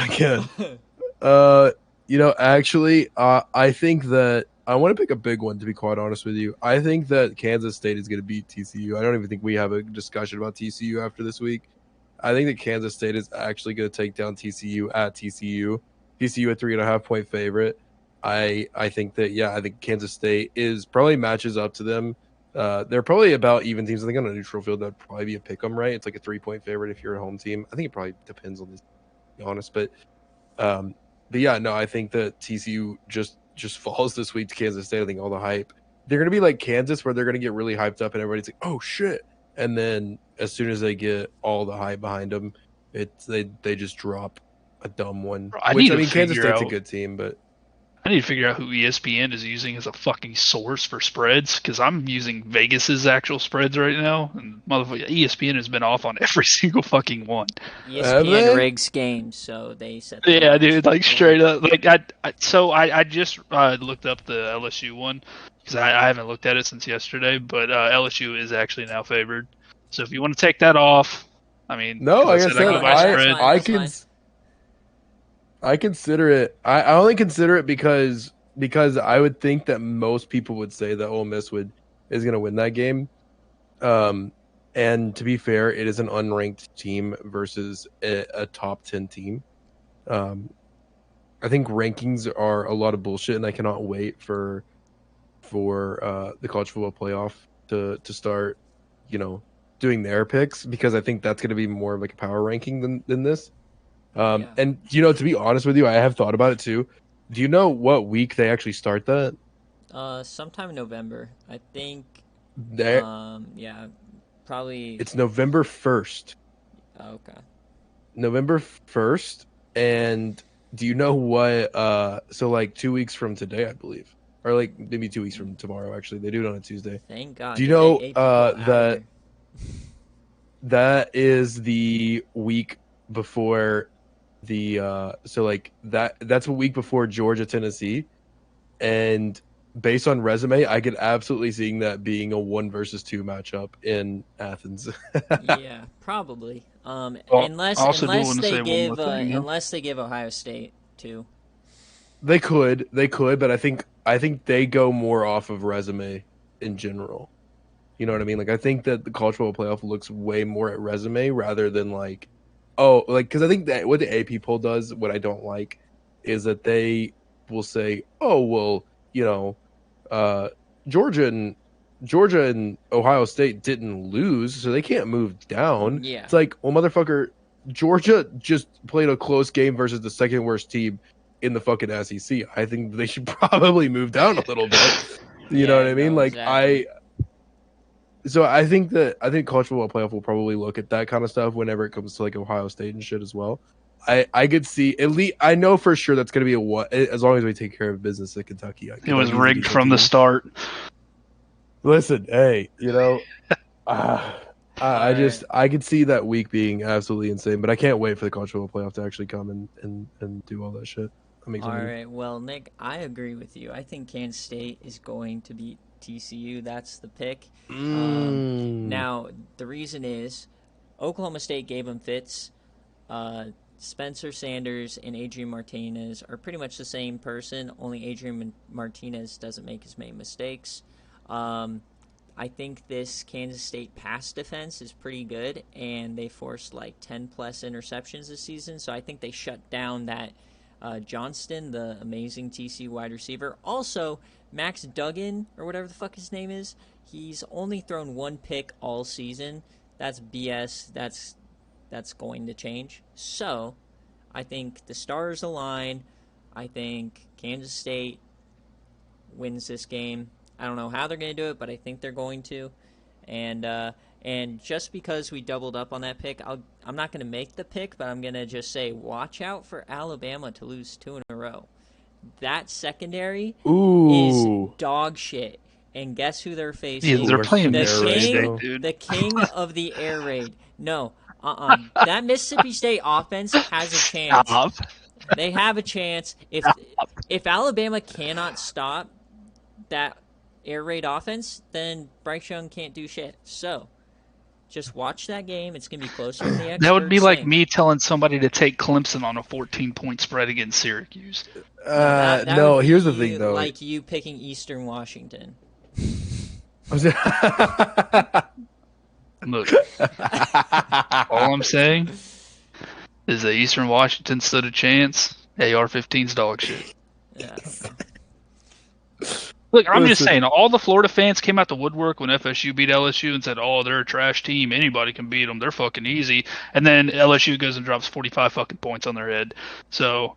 Actually, I think that I want to pick a big one. To be quite honest with you, I think that Kansas State is going to beat TCU. I don't even think we have a discussion about TCU after this week. I think that Kansas State is actually going to take down TCU at TCU. TCU a 3.5 point favorite. I think Kansas State probably matches up to them. They're probably about even teams. I think on a neutral field that'd probably be a pick 'em, right? It's like a 3-point favorite if you're a home team. I think it probably depends on this, to be honest. But yeah, no, I think that TCU just falls this week to Kansas State. I think all the hype. They're gonna be like Kansas, where they're gonna get really hyped up and everybody's like, "Oh shit!" And then as soon as they get all the hype behind them, they just drop a dumb one. Kansas State's a good team, but
I need to figure out who ESPN is using as a fucking source for spreads, because I'm using Vegas's actual spreads right now, and motherfucker, ESPN has been off on every single fucking one.
ESPN rigs games, so they set.
Yeah, dude, like straight up. Like I just looked up the LSU one because I haven't looked at it since yesterday, but LSU is actually now favored. So if you want to take that off, I mean,
no, like I can. I consider it. I only consider it because I would think that most people would say that Ole Miss is going to win that game. And to be fair, it is an unranked team versus a top 10 team. I think rankings are a lot of bullshit, and I cannot wait for the college football playoff to start, doing their picks, because I think that's going to be more of like a power ranking than this. And to be honest with you, I have thought about it too. Do you know what week they actually start that?
Sometime in November. I think
There,
Yeah, probably.
it's November 1st.
Okay.
November 1st, and do you know what? So like 2 weeks from today, I believe, or like maybe 2 weeks from tomorrow. Actually, they do it on a Tuesday.
Thank God.
Do you
Get the
know
eight people out of
that
here.
that is the week before the so like that's a week before Georgia Tennessee, and based on resume, I could absolutely seeing that being a 1 versus 2 matchup in Athens.
Yeah, probably.
Well, I
Unless
also do
unless
want to
they
say one more
give
thing.
unless they give Ohio State too.
They could, but I think they go more off of resume in general. You know what I mean? Like I think that the college football playoff looks way more at resume rather than like, oh, like because I think that what the AP poll does, what I don't like, is that they will say, oh well, you know, uh, Georgia and Georgia and Ohio State didn't lose, so they can't move down.
Yeah.
It's like, well, motherfucker, Georgia just played a close game versus the second worst team in the fucking SEC. I think they should probably move down a little bit. You know
Yeah.
what I mean?
No.
Like
Exactly.
I think college football playoff will probably look at that kind of stuff whenever it comes to like Ohio State and shit as well. I could see at least I know for sure that's gonna be a what as long as we take care of business at Kentucky.
It was rigged from the start.
Listen, hey, I just
right.
I could see that week being absolutely insane, but I can't wait for the college football playoff to actually come and do all that shit. I'm
All
excited.
right. Well, Nick, I agree with you. I think Kansas State is going to beat TCU. That's the pick.
Mm.
Now the reason is Oklahoma State gave them fits. Uh, Spencer Sanders and Adrian Martinez are pretty much the same person, only Adrian Martinez doesn't make as many mistakes. Um, I think this Kansas State pass defense is pretty good, and they forced like 10 plus interceptions this season, so I think they shut down that Johnston, the amazing TC wide receiver. Also, Max Duggan, or whatever the fuck his name is, he's only thrown one pick all season. That's BS. That's going to change. So, I think the stars align. I think Kansas State wins this game. I don't know how they're going to do it, but I think they're going to. And just because we doubled up on that pick, I'm not going to make the pick, but I'm going to just say watch out for Alabama to lose 2 in a row. That secondary is
Ooh.
dog shit. And guess who they're
Yeah,
facing?
they're
Versus
playing
an air
Mississippi
raid,
State,
though.
dude.
The king of the air raid. No, that Mississippi State offense has a chance.
Stop.
They have a chance. If Alabama cannot stop that air raid offense, then Bryce Young can't do shit. So, just watch that game. It's going to be closer than the experts
That would be like
think.
me telling somebody to take Clemson on a 14-point spread against Syracuse.
That
No,
would be
here's the thing, though.
like you picking Eastern Washington.
Look, all I'm saying is that Eastern Washington stood a chance. AR-15's dog shit.
Yeah.
Look, I'm just
Listen.
saying, all the Florida fans came out the woodwork when FSU beat LSU and said, oh, they're a trash team. Anybody can beat them. They're fucking easy. And then LSU goes and drops 45 fucking points on their head. So,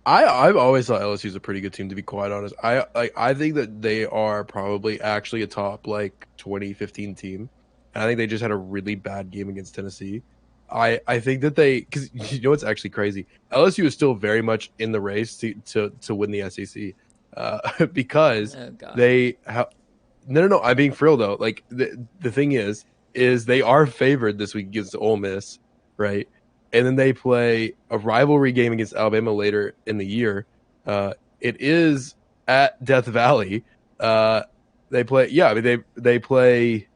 I've always thought LSU's a pretty good team, to be quite honest. I think that they are probably actually a top like 2015 team. And I think they just had a really bad game against Tennessee. I think that because you know what's actually crazy, LSU is still very much in the race to win the SEC, because
Oh god.
they have no. I'm being for real though. Like the thing is they are favored this week against Ole Miss, right? And then they play a rivalry game against Alabama later in the year. It is at Death Valley. They play. Yeah, I mean they play.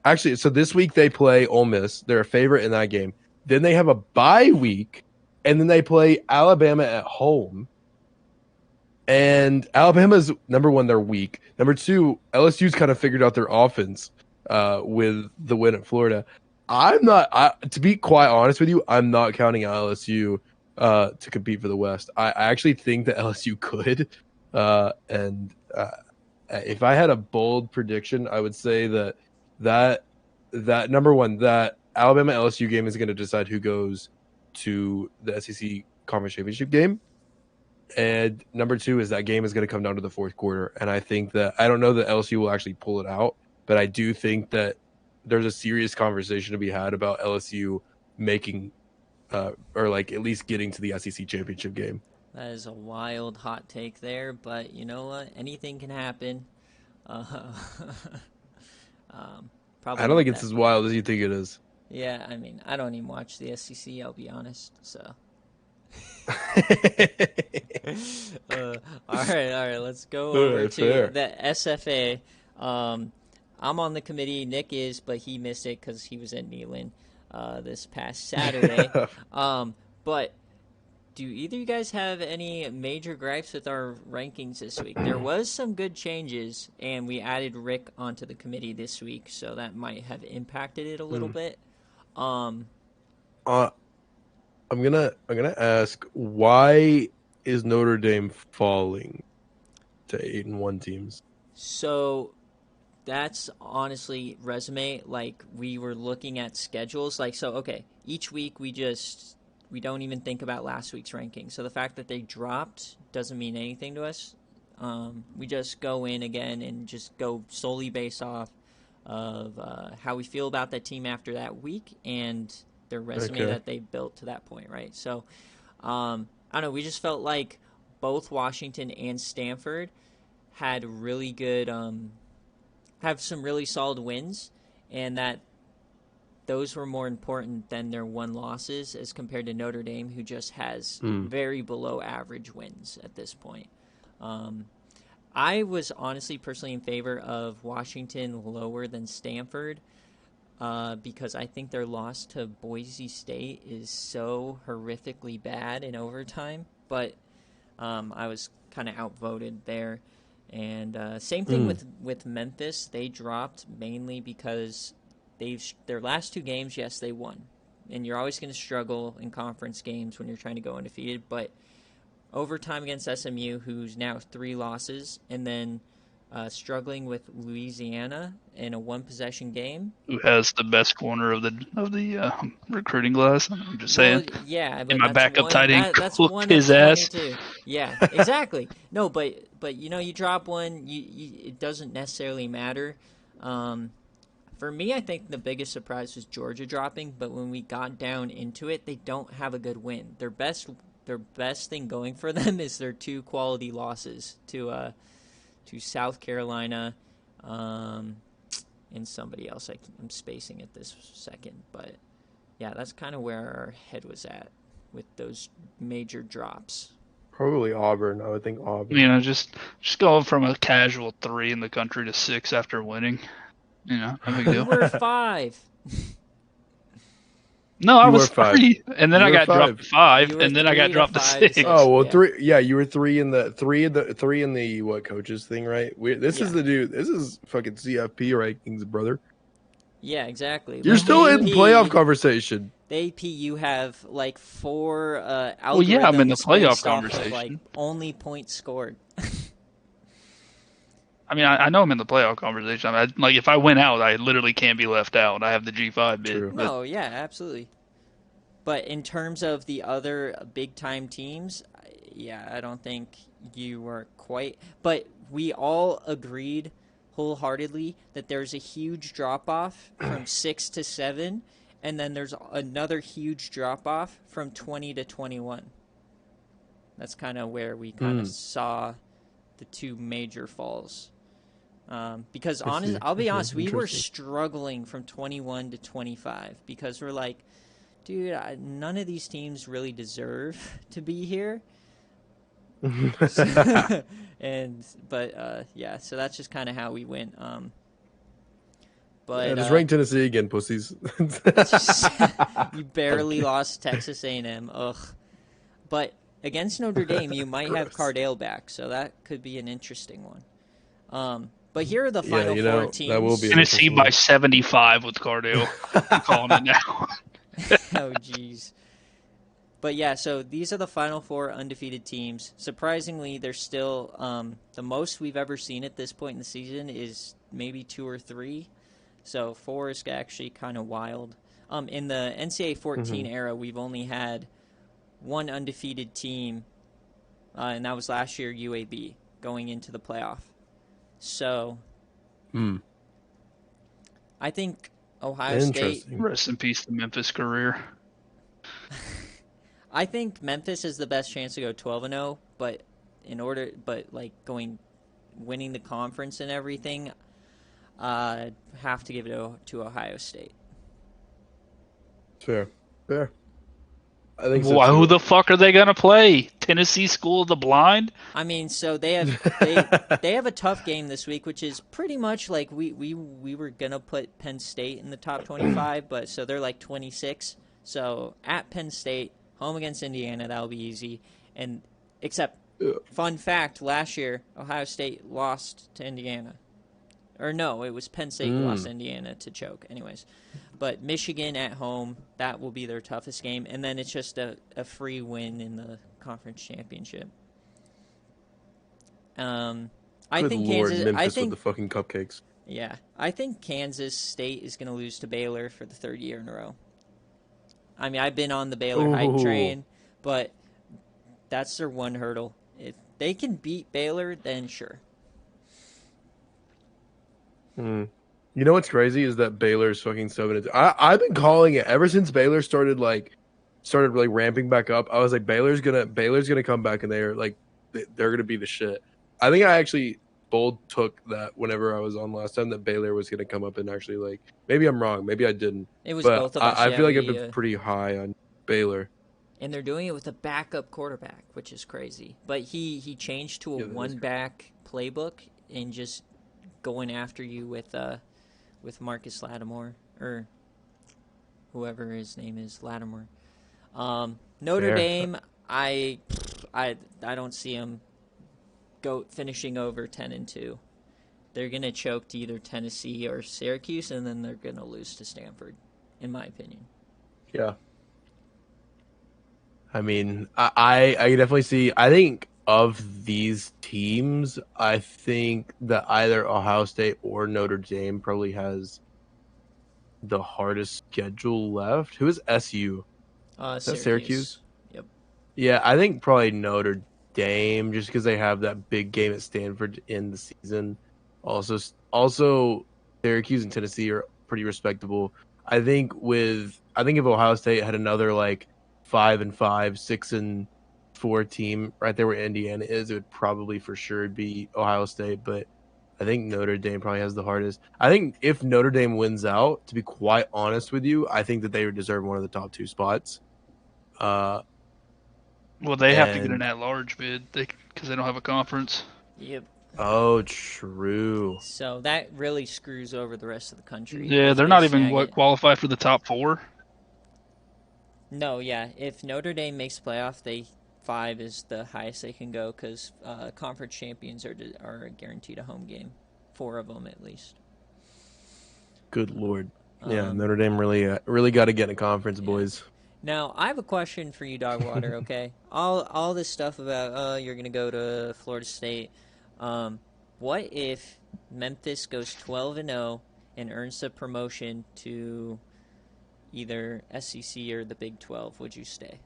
Actually, so this week they play Ole Miss. They're a favorite in that game. Then they have a bye week, and then they play Alabama at home. And Alabama's number one, they're weak. Number two, LSU's kind of figured out their offense with the win at Florida. To be quite honest with you, I'm not counting LSU to compete for the West. I actually think that LSU could. And if I had a bold prediction, I would say that number one, that Alabama LSU game is going to decide who goes to the SEC Conference Championship game. And number two is that game is going to come down to the fourth quarter. And I think that I don't know that LSU will actually pull it out. but I do think that there's a serious conversation to be had about LSU making or like at least getting to the SEC championship game.
That is a wild hot take there, but you know what? Anything can happen. Uh, probably
I don't
not
think it's
that.
as wild as you think it is.
Yeah, I mean, I don't even watch the SEC. I'll be honest. So. All right. Let's go over to
fair.
the SFA. I'm on the committee. Nick is, but he missed it because he was at Neyland this past Saturday. But do either of you guys have any major gripes with our rankings this week? There was some good changes, and we added Rick onto the committee this week, so that might have impacted it a little bit.
I'm gonna ask, why is Notre Dame falling to 8-1 teams?
So that's honestly resume. Like, we were looking at schedules. Like, so okay, each week we don't even think about last week's ranking. So the fact that they dropped doesn't mean anything to us. We just go in again and just go solely based off of how we feel about that team after that week and their resume that they built to that point, right? So, I don't know. We just felt like both Washington and Stanford had really good, have some really solid wins, and that those were more important than their 1 losses as compared to Notre Dame, who just has very below average wins at this point. I was honestly personally in favor of Washington lower than Stanford because I think their loss to Boise State is so horrifically bad in overtime. But I was kind of outvoted there. And same thing with Memphis. They dropped mainly because their last 2 games, yes, they won. And you're always going to struggle in conference games when you're trying to go undefeated. But overtime against SMU, who's now 3 losses, and then struggling with Louisiana in a 1-possession game.
Who has the best corner of the recruiting class? I'm just saying.
Yeah, but
and my backup tight end
that's
cooked
one
his
of
ass.
22. Yeah, exactly. No, but you drop one, it doesn't necessarily matter. For me, I think the biggest surprise was Georgia dropping, but when we got down into it, they don't have a good win. Their best thing going for them is their 2 quality losses to South Carolina and somebody else. I'm spacing it this second, but yeah, that's kind of where our head was at with those major drops.
Probably Auburn. I would think Auburn.
Just going from a casual 3 in the country to 6 after winning. No big deal.
We were 5.
No, I
You
was
were 5.
3, and then
You
I
were
got
5.
dropped to 5,
You were
and then I
3
got
to
dropped to
5 to
6.
6.
Oh well,
Yeah.
3. Yeah, you were 3 in the what coaches thing, right? This is the dude. This is fucking CFP rankings, brother.
Yeah, exactly.
You're
Like,
still in
AP
playoff conversation.
The AP, you have like 4 algorithms
Well, yeah, I'm in the playoff
based off of,
conversation.
like, only points scored.
I mean, I know I'm in the playoff conversation. Like, if I win out, I literally can't be left out. I have the G5 bid.
True.
No, yeah, absolutely. But in terms of the other big-time teams, yeah, I don't think you were quite... But we all agreed wholeheartedly that there's a huge drop-off from 6 to 7, and then there's another huge drop-off from 20 to 21. That's kind of where we kind of saw the 2 major falls. Because I'll be honest, we were struggling from 21 to 25 because we're like, dude, none of these teams really deserve to be here. So that's just kind of how we went. But
just rank Tennessee again, pussies.
You barely lost Texas A&M. Ugh. But against Notre Dame, you might have Cardale back, so that could be an interesting one. But here are the final 4 teams.
That will be
Tennessee by 75 with Cardale. I'm calling it now.
Oh, jeez. But yeah, so these are the final 4 undefeated teams. Surprisingly, they're still the most we've ever seen at this point in the season is maybe 2 or 3. So 4 is actually kind of wild. In the NCAA 14 era, we've only had 1 undefeated team, and that was last year UAB going into the playoff. So I think Ohio State.
Interesting.
Rest in peace, the Memphis career.
I think Memphis is the best chance to go 12-0, but winning the conference and everything, have to give it to Ohio State.
Fair. I think so
Why?
too.
Who the fuck are they gonna play? Tennessee School of the Blind?
I mean, so they have a tough game this week, which is pretty much like we were gonna put Penn State in the top 25, but so they're like 26. So at Penn State, home against Indiana, that'll be easy. And except, fun fact, last year Ohio State lost to Indiana, or no, it was Penn State who lost to Indiana to choke. Anyways, but Michigan at home, that will be their toughest game, and then it's just a free win in the conference championship. I
Good
think
Lord,
Kansas.
Memphis with the fucking cupcakes.
Yeah, I think Kansas State is going to lose to Baylor for the third year in a row. I mean, I've been on the Baylor hype train, but that's their one hurdle. If they can beat Baylor, then sure.
You know what's crazy is that Baylor's fucking 7-2. I've been calling it ever since Baylor started ramping back up. I was like, Baylor's gonna come back and they're gonna be the shit. I think I actually bold took that whenever I was on last time that Baylor was gonna come up and actually maybe I'm wrong, maybe I didn't.
It was
But
both of us.
I feel like I've been pretty high on Baylor.
And they're doing it with a backup quarterback, which is crazy. But he changed to a one-back playbook and just going after you with Marcus Lattimore or whoever his name is, Lattimore. Notre Dame, I don't see them finishing over 10-2. They're gonna choke to either Tennessee or Syracuse, and then they're gonna lose to Stanford, in my opinion.
Yeah. I mean, I definitely see. I think of these teams, I think that either Ohio State or Notre Dame probably has the hardest schedule left. Who is SU? Is that Syracuse?
Yep.
Yeah, I think probably Notre Dame, just because they have that big game at Stanford in the season. Also, Syracuse and Tennessee are pretty respectable. I think if Ohio State had another 5-5, 6-4 team right there where Indiana is, it would probably for sure be Ohio State. But I think Notre Dame probably has the hardest. I think if Notre Dame wins out, to be quite honest with you, I think that they would deserve one of the top 2 spots.
Well, they have to get an at-large bid because they don't have a conference.
Yep.
Oh, true.
So that really screws over the rest of the country.
Yeah, they're not even qualified for the top 4.
No, yeah. If Notre Dame makes playoff, 5 is the highest they can go because conference champions are guaranteed a home game, 4 of them at least.
Good Lord. Yeah, Notre Dame really got to get in a conference, boys.
Now, I have a question for you, DogWater, okay? all this stuff about, you're going to go to Florida State. What if Memphis goes 12-0 and earns the promotion to either SEC or the Big 12? Would you stay?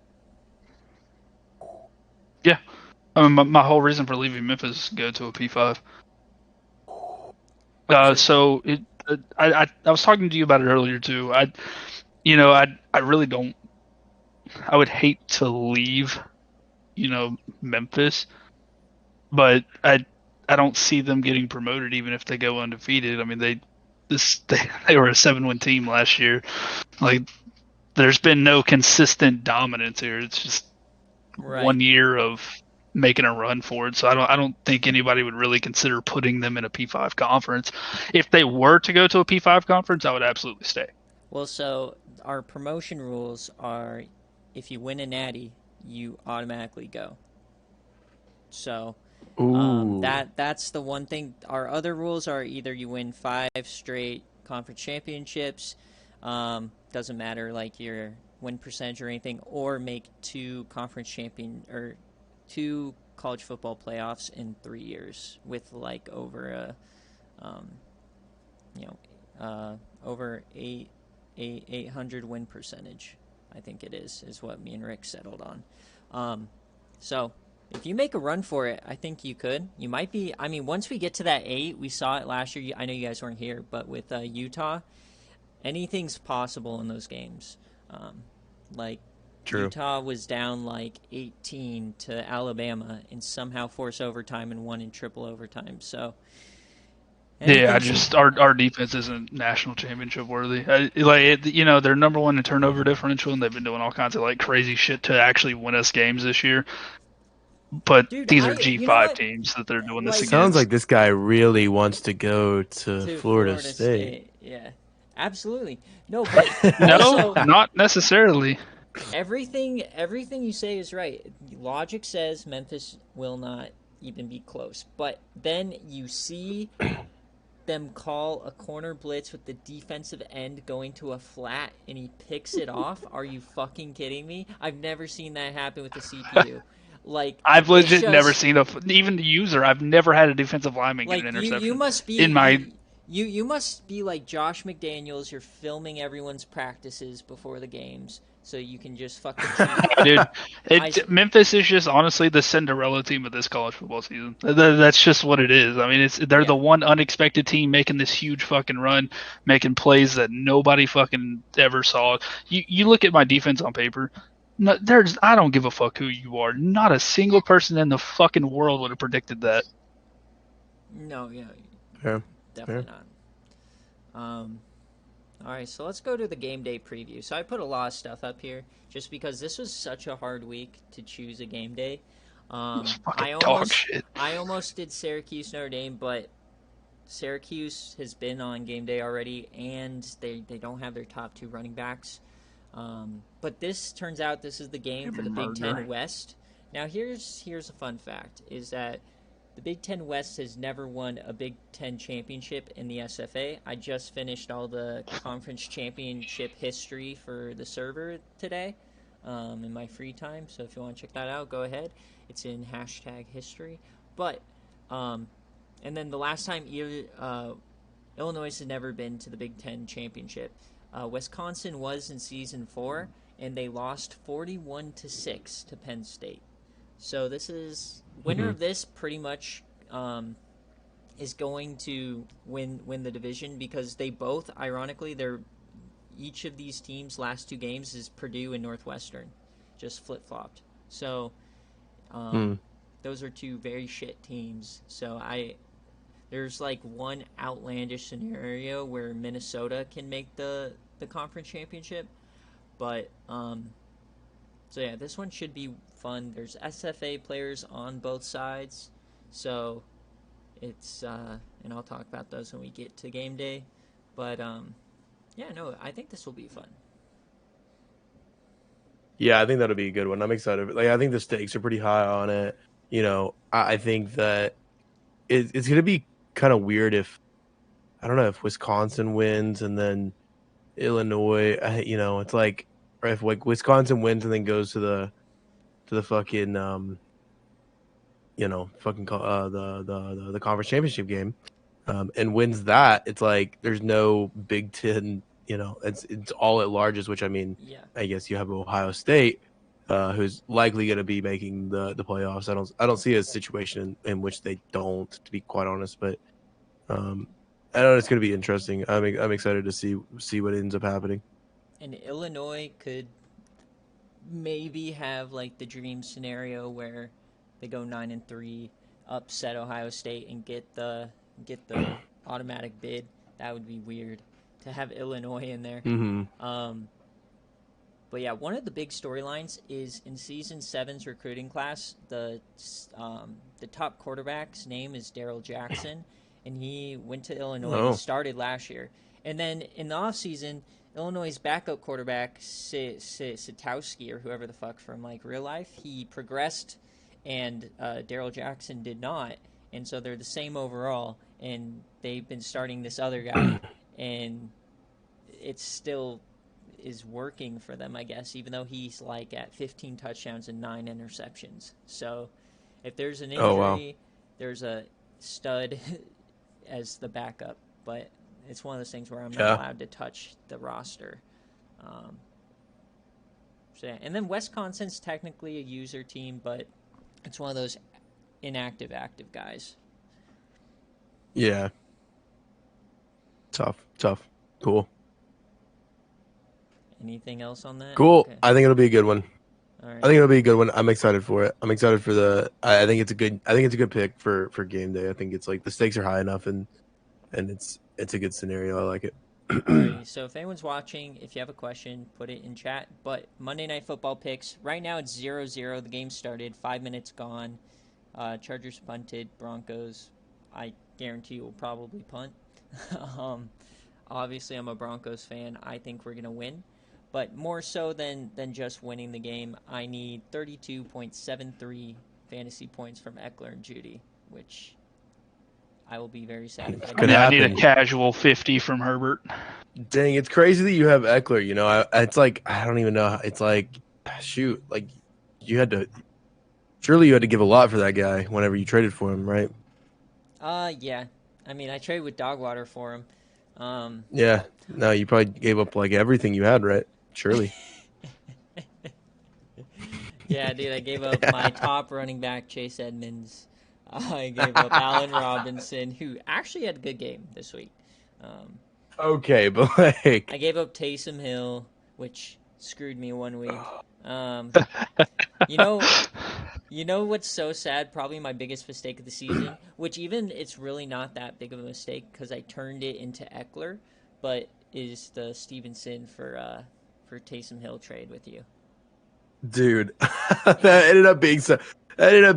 Yeah. I mean, my whole reason for leaving Memphis is to go to a P5. I was talking to you about it earlier too. I really don't. I would hate to leave, Memphis, but I don't see them getting promoted even if they go undefeated. I mean, they were a 7-win team last year. There's been no consistent dominance here. It's just 1 year of making a run for it. So I don't think anybody would really consider putting them in a P5 conference. If they were to go to a P5 conference, I would absolutely stay.
Well, so our promotion rules are if you win a natty, you automatically go. So that's the one thing. Our other rules are either you win 5 straight conference championships, doesn't matter your win percentage or anything, or make 2 conference champion or 2 college football playoffs in 3 years with over over 800 win percentage. I think it is what me and Rick settled on. So if you make a run for it, I think you could. You might be. I mean, once we get to that 8, we saw it last year. I know you guys weren't here, but with Utah, anything's possible in those games. Like
True.
Utah was down like 18 to Alabama and somehow forced overtime and won in triple overtime. So
Yeah,
anything's
our defense isn't national championship worthy. They're number one in turnover differential, and they've been doing all kinds of like crazy shit to actually win us games this year. But
dude.
these are
You know
G5
what?
teams that they're doing this
Like
Sounds
against.
like this guy really wants to go to
to
Florida State.
Yeah, absolutely. No, but
No,
also
not necessarily.
everything you say is right. Logic says Memphis will not even be close. But then you see them call a corner blitz with the defensive end going to a flat and he picks it off. Are you fucking kidding me? I've never seen that happen with the CPU. Like
I've
it's
legit never
just
seen even the user. I've never had a defensive lineman get
like
an interception
you must be
in my.
you must be like Josh McDaniels. You're filming everyone's practices before the games so you can just fucking cheat.
Dude, Memphis is just honestly the Cinderella team of this college football season. That's just what it is. I mean, they're the one unexpected team making this huge fucking run, making plays that nobody fucking ever saw. You look at my defense on paper. No, I don't give a fuck who you are. Not a single person in the fucking world would have predicted that.
No, yeah,
Yeah.
definitely not. All right, so let's go to the game day preview. So I put a lot of stuff up here just because this was such a hard week to choose a game day.
Dog shit.
I almost did Syracuse Notre Dame, but Syracuse has been on game day already, and they don't have their top two running backs. But this turns out this is the game for the Big Ten West. Now here's a fun fact: is that the Big Ten West has never won a Big Ten championship in the SFA. I just finished all the conference championship history for the server today in my free time. So if you want to check that out, go ahead. It's in #history. But and then the last time Illinois has never been to the Big Ten championship. Wisconsin was in season 4, and they lost 41-6 to Penn State. So this is winner of this pretty much is going to win the division because they both, ironically, each of these teams' last 2 games is Purdue and Northwestern, just flip flopped. So those are 2 very shit teams. So there's like one outlandish scenario where Minnesota can make the conference championship, but so yeah, this one should be fun. There's SFA players on both sides, so it's and I'll talk about those when we get to game day. But yeah, no, I think this will be fun.
Yeah, I think that'll be a good one. I'm excited. Like, I think the stakes are pretty high on it. You know, I think that it's going to be kind of weird if, I don't know, if Wisconsin wins and then Illinois, it's like, or if like Wisconsin wins and then goes to the fucking the conference championship game and wins that. It's like there's no Big Ten. It's all at larges, which I mean,
Yeah.
I guess you have Ohio State, who's likely going to be making the playoffs. I don't see a situation in which they don't, to be quite honest. But I know it's going to be interesting. I'm excited to see what ends up happening.
And Illinois could maybe have like the dream scenario where they go 9-3, upset Ohio State, and get the automatic bid. That would be weird to have Illinois in there.
Mm-hmm.
But yeah, one of the big storylines is in season 7's recruiting class, the top quarterback's name is Daryl Jackson, and he went to Illinois.
Oh.
He started last year, and then in the offseason, Illinois' backup quarterback Satowski or whoever the fuck from like real life, he progressed, and Daryl Jackson did not, and so they're the same overall, and they've been starting this other guy, and it still is working for them, I guess, even though he's like at 15 touchdowns and 9 interceptions. So if there's an injury, there's a stud as the backup, but it's one of those things where I'm not allowed to touch the roster. So yeah. And then Wisconsin's technically a user team, but it's one of those inactive, active guys.
Yeah. Tough. Cool.
Anything else on that?
Cool.
Okay.
I think it'll be a good one.
All right.
I think it'll be a good one. I'm excited for it. I'm excited for the. I think it's a good. I think it's a good pick for game day. I think it's like the stakes are high enough, and it's a good scenario. I like it.
Alrighty, so if anyone's watching, if you have a question, put it in chat. But Monday Night Football picks, right now it's 0-0. The game started, 5 minutes gone. Chargers punted, Broncos, I guarantee you will probably punt. Obviously, I'm a Broncos fan. I think we're going to win. But more so than just winning the game, I need 32.73 fantasy points from Eckler and Judy, which I will be very sad if I
Could
do.
I need a
happen.
casual 50 from Herbert.
Dang, it's crazy that you have Eckler. You know, it's like I don't even know. It's like, shoot, like you had to. Surely you had to give a lot for that guy whenever you traded for him, right?
Yeah. I mean, I traded with DogWater for him.
Yeah. No, you probably gave up like everything you had, right? Surely.
Yeah, dude, I gave up my top running back, Chase Edmonds. I gave up Allen Robinson, who actually had a good game this week.
Okay, but like,
I gave up Taysom Hill, which screwed me 1 week. You know what's so sad? Probably my biggest mistake of the season, which even it's really not that big of a mistake because I turned it into Eckler, but is the Stevenson for Taysom Hill trade with you.
dude, that ended up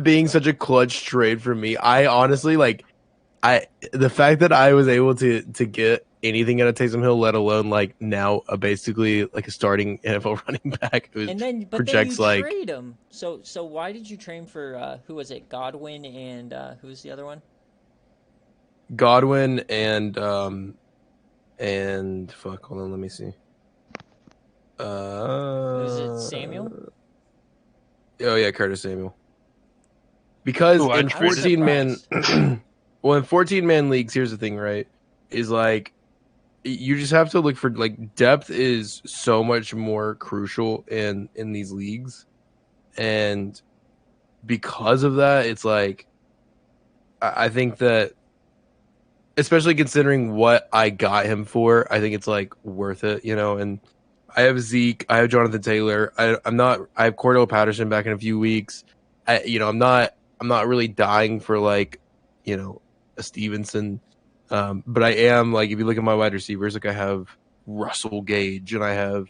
being such a clutch trade for me. I honestly like the fact that I was able to get anything out of Taysom Hill, let alone like now basically like a starting NFL running back who
And then, but then
projects
you
like
trade him. So why did you trade him for who was it? Godwin and who was the other one?
Godwin and fuck, hold on, let me see.
Was it Samuel?
Oh yeah, Curtis Samuel. Because
Ooh, I
in
traded
14 man,
surprised.
well, in 14-man leagues, here's the thing, right? Is like you just have to look for like depth is so much more crucial in these leagues, and because of that, it's like I think that especially considering what I got him for, I think it's like worth it, you know. And I have Zeke, I have Jonathan Taylor, I have Cordell Patterson back in a few weeks. I'm not really dying for like, you know, a Stevenson, but I am like if you look at my wide receivers, like I have Russell Gage and I have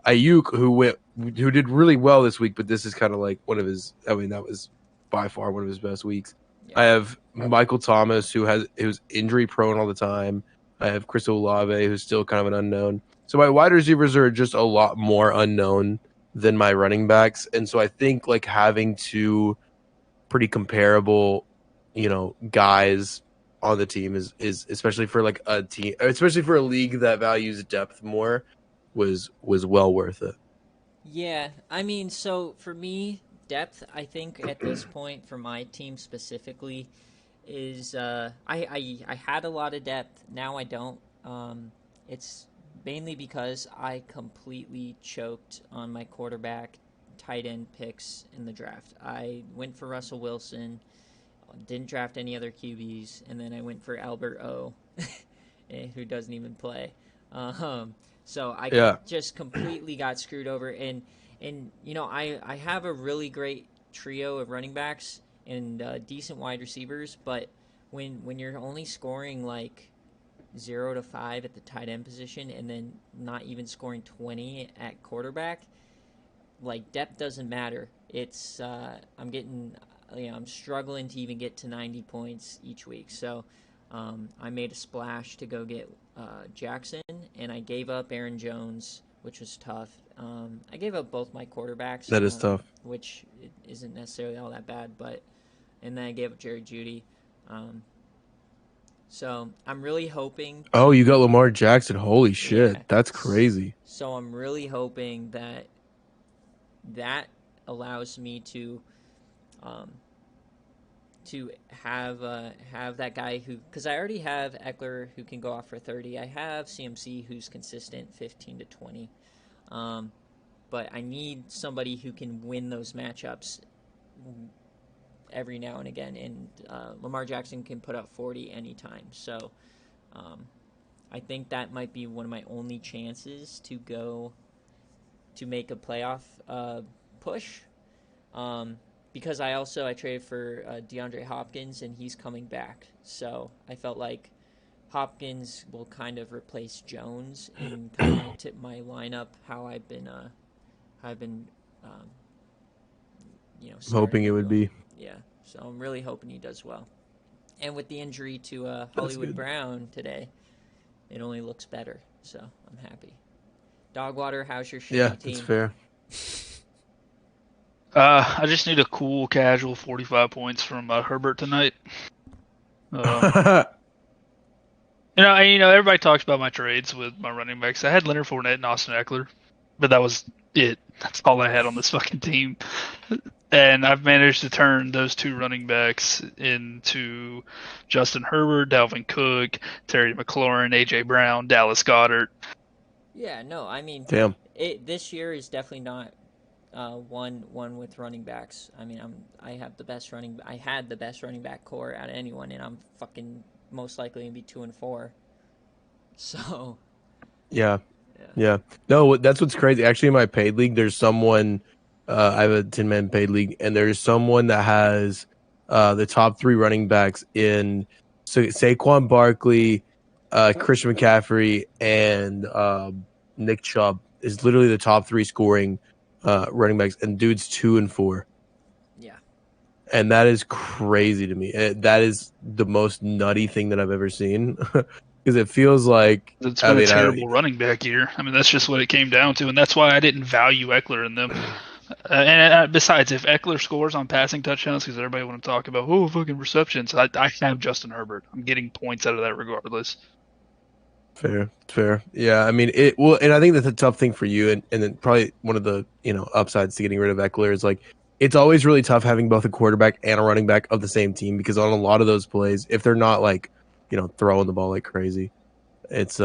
Ayuk who did really well this week, but this is kind of like one of his. I mean, that was by far one of his best weeks. I
Yeah.
have Michael Thomas, who's injury prone all the time. I have Chris Olave, who's still kind of an unknown. So my wide receivers are just a lot more unknown than my running backs, and so I think like having two pretty comparable, you know, guys on the team is especially for like a team, especially for a league that values depth more, was well worth it.
Yeah, I mean, so for me, depth, I think at this point for my team specifically is I had a lot of depth. Now I don't. It's mainly because I completely choked on my quarterback, tight end picks in the draft. I went for Russell Wilson, didn't draft any other QBs, and then I went for Albert O, who doesn't even play. So I
Yeah.
just completely got screwed over. And you know, I have a really great trio of running backs and decent wide receivers, but when you're only scoring like 0 to 5 at the tight end position and then not even scoring 20 at quarterback, like depth doesn't matter. It's I'm struggling to even get to 90 points each week. So I made a splash to go get Jackson, and I gave up Aaron Jones, which was tough. I gave up both my quarterbacks.
That is tough.
Which isn't necessarily all that bad, and then I gave up Jerry Jeudy. So I'm really hoping.
Oh, you got Lamar Jackson. Holy shit.
Yeah.
That's crazy.
So I'm really hoping that allows me to have that guy who, because I already have Eckler who can go off for 30. I have CMC who's consistent 15 to 20. But I need somebody who can win those matchups every now and again, and Lamar Jackson can put up 40 anytime. So I think that might be one of my only chances to go to make a playoff push. Because I traded for DeAndre Hopkins, and he's coming back. So I felt like Hopkins will kind of replace Jones and kind of tip my lineup how I've been
Hoping it would be.
Yeah, so I'm really hoping he does well. And with the injury to
That's
Hollywood
good.
Brown today, it only looks better. So I'm happy. DogWater, how's your shitty team?
That's fair.
I just need a cool, casual 45 points from Herbert tonight. Everybody talks about my trades with my running backs. I had Leonard Fournette and Austin Eckler, but that was it. That's all I had on this fucking team. And I've managed to turn those 2 running backs into Justin Herbert, Dalvin Cook, Terry McLaurin, A.J. Brown, Dallas Goedert.
Yeah, no, I mean,
Damn.
This year is definitely not one with running backs. I mean, I had the best running back core out of anyone, and I'm fucking most likely gonna be 2-4. So.
Yeah. No, that's what's crazy. Actually, in my paid league, there's someone. I have a 10-man paid league, and there's someone that has the top 3 running backs in Saquon Barkley, Christian McCaffrey, and Nick Chubb is literally the top 3 scoring running backs, and dude's 2-4.
Yeah.
And that is crazy to me. That is the most nutty thing that I've ever seen. Because it feels like
it's been a terrible running back year. I mean, that's just what it came down to, and that's why I didn't value Eckler in them. And besides, if Eckler scores on passing touchdowns, because everybody want to talk about fucking receptions, I have Justin Herbert. I'm getting points out of that regardless.
Fair. Yeah, I mean it. Well, and I think that's a tough thing for you, and then probably one of the upsides to getting rid of Eckler is like it's always really tough having both a quarterback and a running back of the same team, because on a lot of those plays, if they're not like throwing the ball like crazy, it's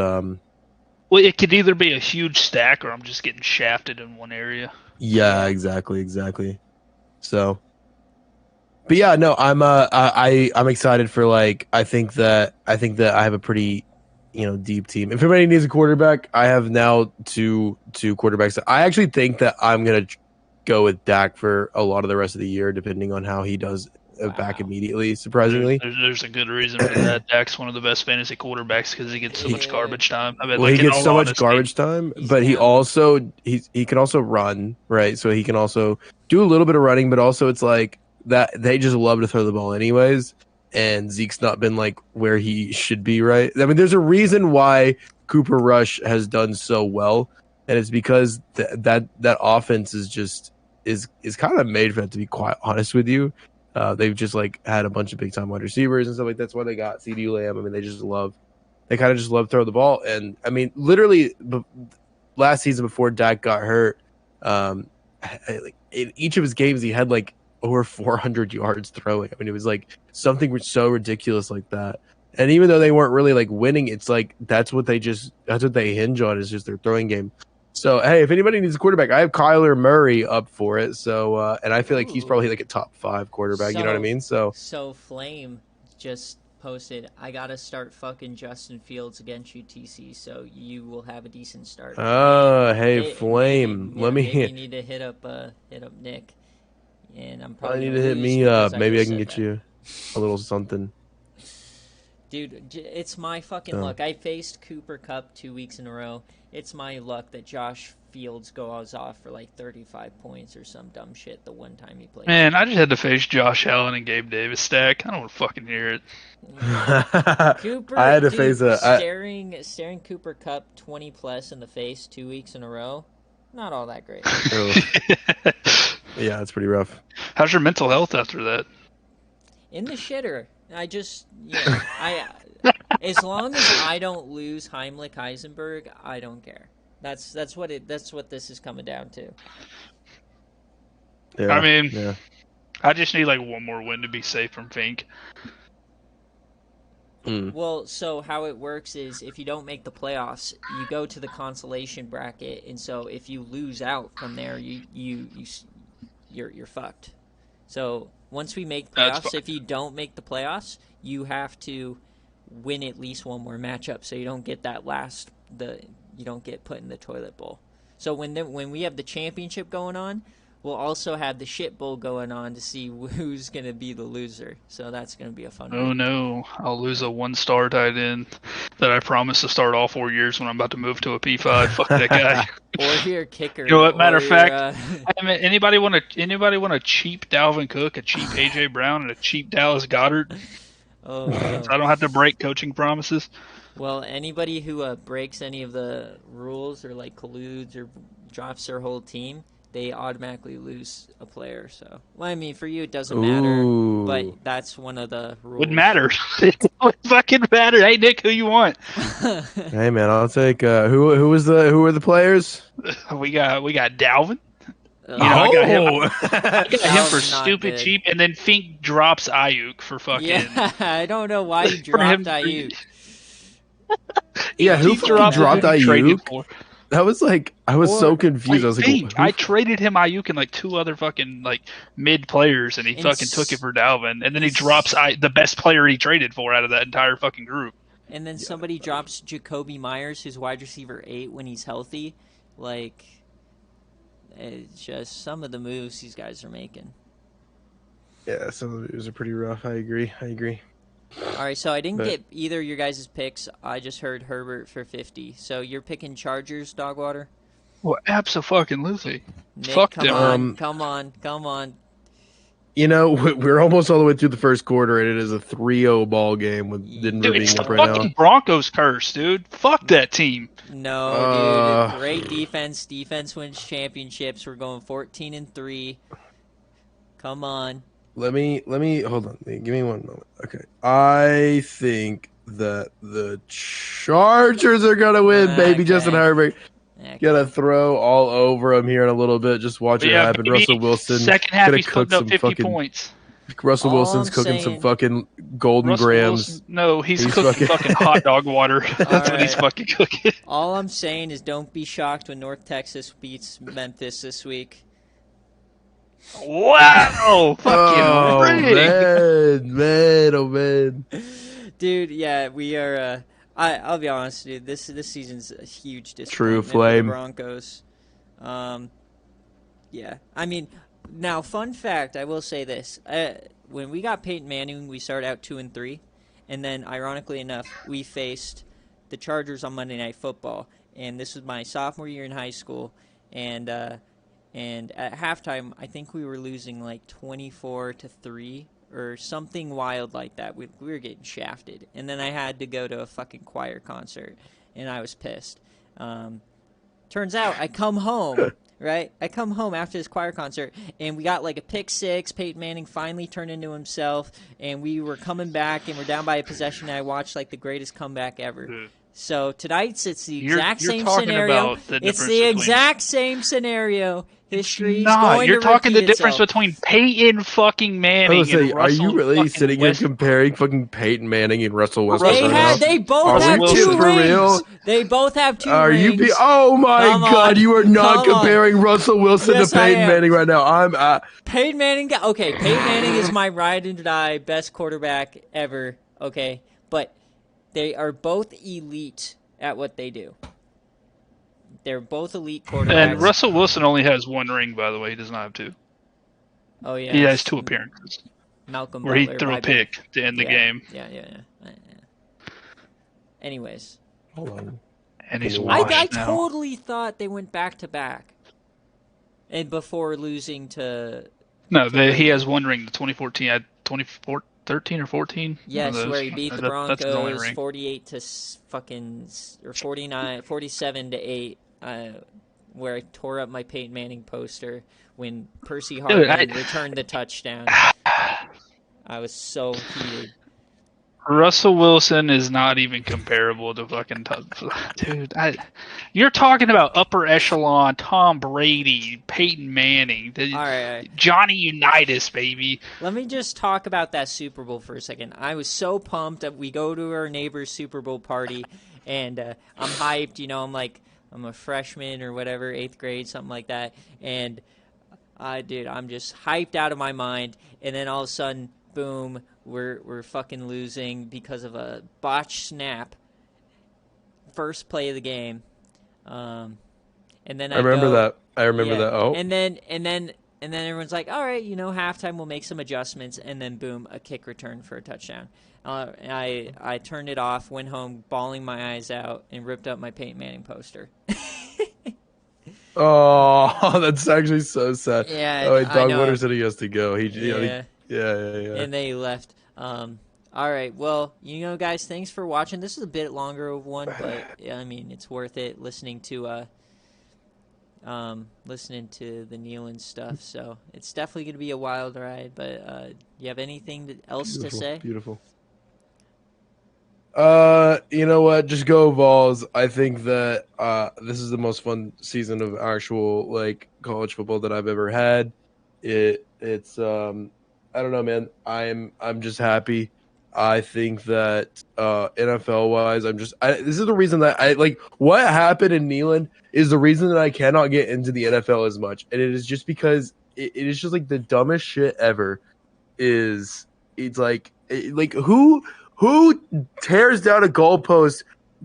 Well, it could either be a huge stack or I'm just getting shafted in one area.
Yeah, exactly. So, but yeah, no, I'm excited for I think that I have a pretty deep team. If anybody needs a quarterback, I have now two quarterbacks. I actually think that I'm gonna go with Dak for a lot of the rest of the year, depending on how he does back immediately. Surprisingly,
there's a good reason for that. Dak's one of the best fantasy quarterbacks because he gets so much garbage time. I mean,
he gets so much garbage time, but he can also run, right? So he can also do a little bit of running, but also it's like that they just love to throw the ball anyways. And Zeke's not been like where he should be, right? I mean, there's a reason why Cooper Rush has done so well, and it's because that offense is kind of made for that. To be quite honest with you. They've just had a bunch of big time wide receivers and stuff like that. That's why they got CeeDee Lamb. I mean, they kind of just love throw the ball. And I mean, literally last season before Dak got hurt, in each of his games he had over 400 yards throwing. I mean, it was something so ridiculous like that. And even though they weren't really winning, it's that's what they hinge on, is just their throwing game. So, hey, if anybody needs a quarterback, I have Kyler Murray up for it. So, and I feel like he's probably a top 5 quarterback. You know what I mean? So
Flame just posted, I got to start fucking Justin Fields against UTC, so you will have a decent start.
Hey, Flame.
Maybe you need to hit up Nick. And I'm probably
need to hit me up. Maybe I can get you a little something.
Dude, it's my fucking luck. I faced Cooper Kupp 2 weeks in a row. It's my luck that Josh Fields goes off for 35 points or some dumb shit the one time he played.
Man, I just had to face Josh Allen and Gabe Davis stack. I don't want to fucking hear it.
Cooper,
I had to face
staring Cooper Kupp 20 plus in the face 2 weeks in a row. Not all that great.
Yeah, it's pretty rough.
How's your mental health after that?
In the shitter. I just, as long as I don't lose Heimlich Heisenberg, I don't care. That's what this is coming down to.
Yeah,
I mean, I just need one more win to be safe from Fink.
Well, so how it works is if you don't make the playoffs, you go to the consolation bracket, and so if you lose out from there, you're fucked. So once we make playoffs, if you don't make the playoffs, you have to win at least one more matchup, so you don't get you don't get put in the toilet bowl. So when we have the championship going on, we'll also have the shit bowl going on to see who's gonna be the loser. So that's gonna be a fun
Oh
week.
no, I'll lose a 1-star tight end that I promised to start all 4 years when I'm about to move to a P5. Fuck that guy.
Or your kicker.
You know what? Matter
or
of fact,
your,
I mean, anybody want a cheap Dalvin Cook, a cheap AJ Brown, and a cheap Dallas Goddard?
oh
So
no.
I don't have to break coaching promises.
Well, anybody who breaks any of the rules or like colludes or drops their whole team, they automatically lose a player. So, well, I mean, for you it doesn't matter, but
Ooh.
that's one of the rules.
Wouldn't matter. It would fucking matter. Hey Nick, who you want?
Hey man, I'll take who were the players?
We got Dalvin.
You
know, I got him.
Oh!
I got him for
Dalvin's not
stupid
good.
cheap, and then Fink drops Ayuk for fucking.
Yeah, I don't know why you
for him
dropped Ayuk.
Yeah, who
He
fucking
dropped
dropped
who he traded
Ayuk?
for.
That was like I was so confused. I was like,
Fink.
who-
I traded him Ayuk and like 2 other fucking like mid players, and he
And
fucking took it for Dalvin, and then he
and
drops the best player he traded for out of that entire fucking group.
And then somebody drops Jacoby Myers, who's wide receiver 8 when he's healthy. Like, it's just some of the moves these guys are making.
yeah, some of it was pretty rough. I agree.
All right, so I didn't
But-
get either of your guys' picks. I just heard Herbert for 50. So you're picking Chargers, DogWater?
Well, absolutely.
Nick,
Fuck
come
them.
on, come on.
You know, we're almost all the way through the first quarter, and it is a 3-0 ball game with Denver
Dude, it's
being
the
up right
fucking
now.
Broncos curse, dude. Fuck that team.
No, dude, great defense. Defense wins championships. We're going 14-3. Come on.
Let me hold on. Give me one moment. Okay, I think that the Chargers are gonna win, baby.
Okay.
Justin Herbert
Okay.
gonna throw all over him here in a little bit. Just watch it happen.
baby,
Russell Wilson
Second half,
gonna
he's
cook
putting up
some
50
fucking.
points.
Russell
All
Wilson's
I'm
cooking some
saying-
fucking golden
Russell
grams.
Wilson, no, he's
He's
cooking fucking hot dog water. That's what he's
right.
fucking cooking.
All I'm saying is don't be shocked when North Texas beats Memphis this week.
Wow! Fucking
Oh
pretty.
man, oh man.
Dude, yeah, we are. I'll be honest, dude. This season's a huge
True
disappointment for
flame.
the Broncos. Yeah, I mean, now fun fact, I will say this: when we got Peyton Manning, we started out 2-3, and then ironically enough, we faced the Chargers on Monday Night Football, and this was my sophomore year in high school, and at halftime, I think we were losing like 24-3 or something wild like that. We were getting shafted, and then I had to go to a fucking choir concert, and I was pissed. Turns out I come home, right? I come home after this choir concert, and we got like a pick six. Peyton Manning finally turned into himself, and we were coming back, and we're down by a possession, and I watched like the greatest comeback ever. So tonight's it's the exact
You're
same
talking
scenario.
about the
It's
difference
the
between-
exact same scenario. History's
Nah,
going
you're
to
talking the
repeat
difference
itself.
between Peyton fucking
I
Manning
was saying,
and
are
Russell
you really
fucking
sitting here
Westbrook.
comparing fucking Peyton Manning and Russell Westbrook
They
right
had.
now?
They both
Are
have
we
2
for
rings.
real?
They both have 2
Are
rings.
you? Oh my
Come
God!
on.
You are not
Come on.
comparing Russell Wilson
Yes,
to
I
Peyton
am.
Manning right now.
Peyton Manning. Okay, Peyton Manning is my ride and die best quarterback ever. Okay, but they are both elite at what they do. They're both elite quarterbacks.
And Russell Wilson only has 1 ring, by the way. He does not have 2.
Oh yeah,
He has 2 appearances
Malcolm
where he
Butler,
threw
my
a pick to end the
yeah,
game,
Yeah. Anyways,
Hold on.
and he's
I-
washed
I
now.
totally thought they went back to back, and before losing to
No,
Brady.
he has 1 ring. The 2014, had 13 or 14.
yes,
One of
where
those.
he beat the
That's his only
Broncos
ring.
48 to fucking or 47-8. Where I tore up my Peyton Manning poster when Percy Harvin returned the touchdown. I was so heated.
Russell Wilson is not even comparable to fucking dude. You're talking about upper echelon Tom Brady, Peyton Manning,
All right.
Johnny Unitas, baby.
Let me just talk about that Super Bowl for a second. I was so pumped that we go to our neighbor's Super Bowl party, and I'm hyped. You know, I'm a freshman or whatever, 8th grade, something like that. And, dude, I'm just hyped out of my mind. And then all of a sudden, boom, we're fucking losing because of a botched snap. First play of the game. And then
I remember
go,
that. I remember
yeah.
that. Oh,
And then everyone's like, all right, halftime, we'll make some adjustments, and then boom, a kick return for a touchdown. And I turned it off, went home, bawling my eyes out, and ripped up my Peyton Manning poster.
oh, that's actually so sad.
Yeah,
Oh, wait,
I know.
DogWater said he has to go.
Yeah,
Yeah.
and they left. All right, well, guys, thanks for watching. This is a bit longer of one, but I mean, it's worth it listening to the Nealon stuff. So it's definitely going to be a wild ride. But you have anything else to say?
Beautiful. You know what? Just go Vols. I think that this is the most fun season of actual like college football that I've ever had. It's I don't know, man. I'm just happy. I think that NFL wise, this is the reason that I like what happened in Nealon is the reason that I cannot get into the NFL as much, and it is just because it is just like the dumbest shit ever. It's like who tears down a goalpost,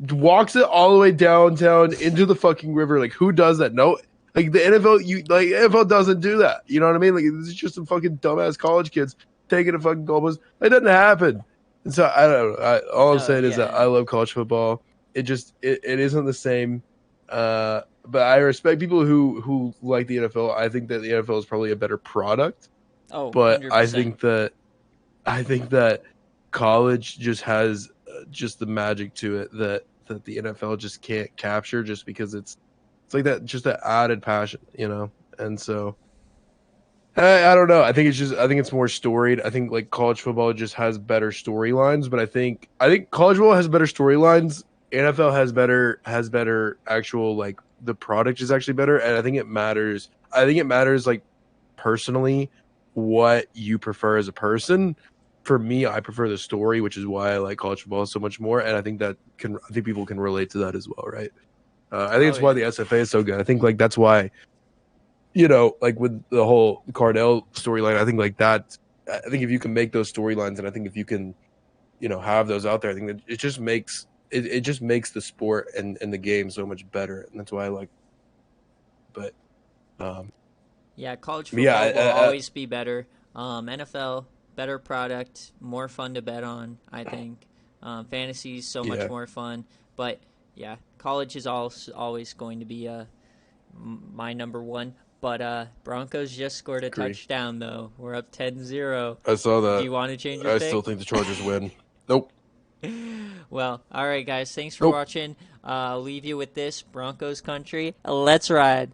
walks it all the way downtown into the fucking river? Like who does that? No, like the NFL doesn't do that. You know what I mean? Like this is just some fucking dumbass college kids taking a fucking goalpost. It doesn't happen. And so I don't know. All I'm saying is that I love college football. It just it isn't the same. But I respect people who like the NFL. I think that the NFL is probably a better product.
Oh,
but
100%.
I think that college just has just the magic to it that the NFL just can't capture, just because it's like that, just that added passion, And so I don't know. I think it's more storied. I think like college football just has better storylines, but I think college football has better storylines. NFL has better actual, like, the product is actually better, and I think it matters. Like personally what you prefer as a person. For me, I prefer the story, which is why I like college football so much more, and I think people can relate to that as well, right? I think it's why the SFA is so good. I think like that's why, like with the whole Cardell storyline, I think like that. I think if you can make those storylines, and I think if you can, have those out there, I think that it just makes the sport and the game so much better, and that's why I like. But
yeah, college football will always be better. NFL, better product, more fun to bet on, I think. Fantasy is so much more fun. But, yeah, college is always going to be my number one. But Broncos just scored a touchdown, though. We're up 10-0.
I saw that.
Do you want to change your pick?
I still think the Chargers win. Nope.
Well, all right, guys. Thanks for watching. I'll leave you with this. Broncos country. Let's ride.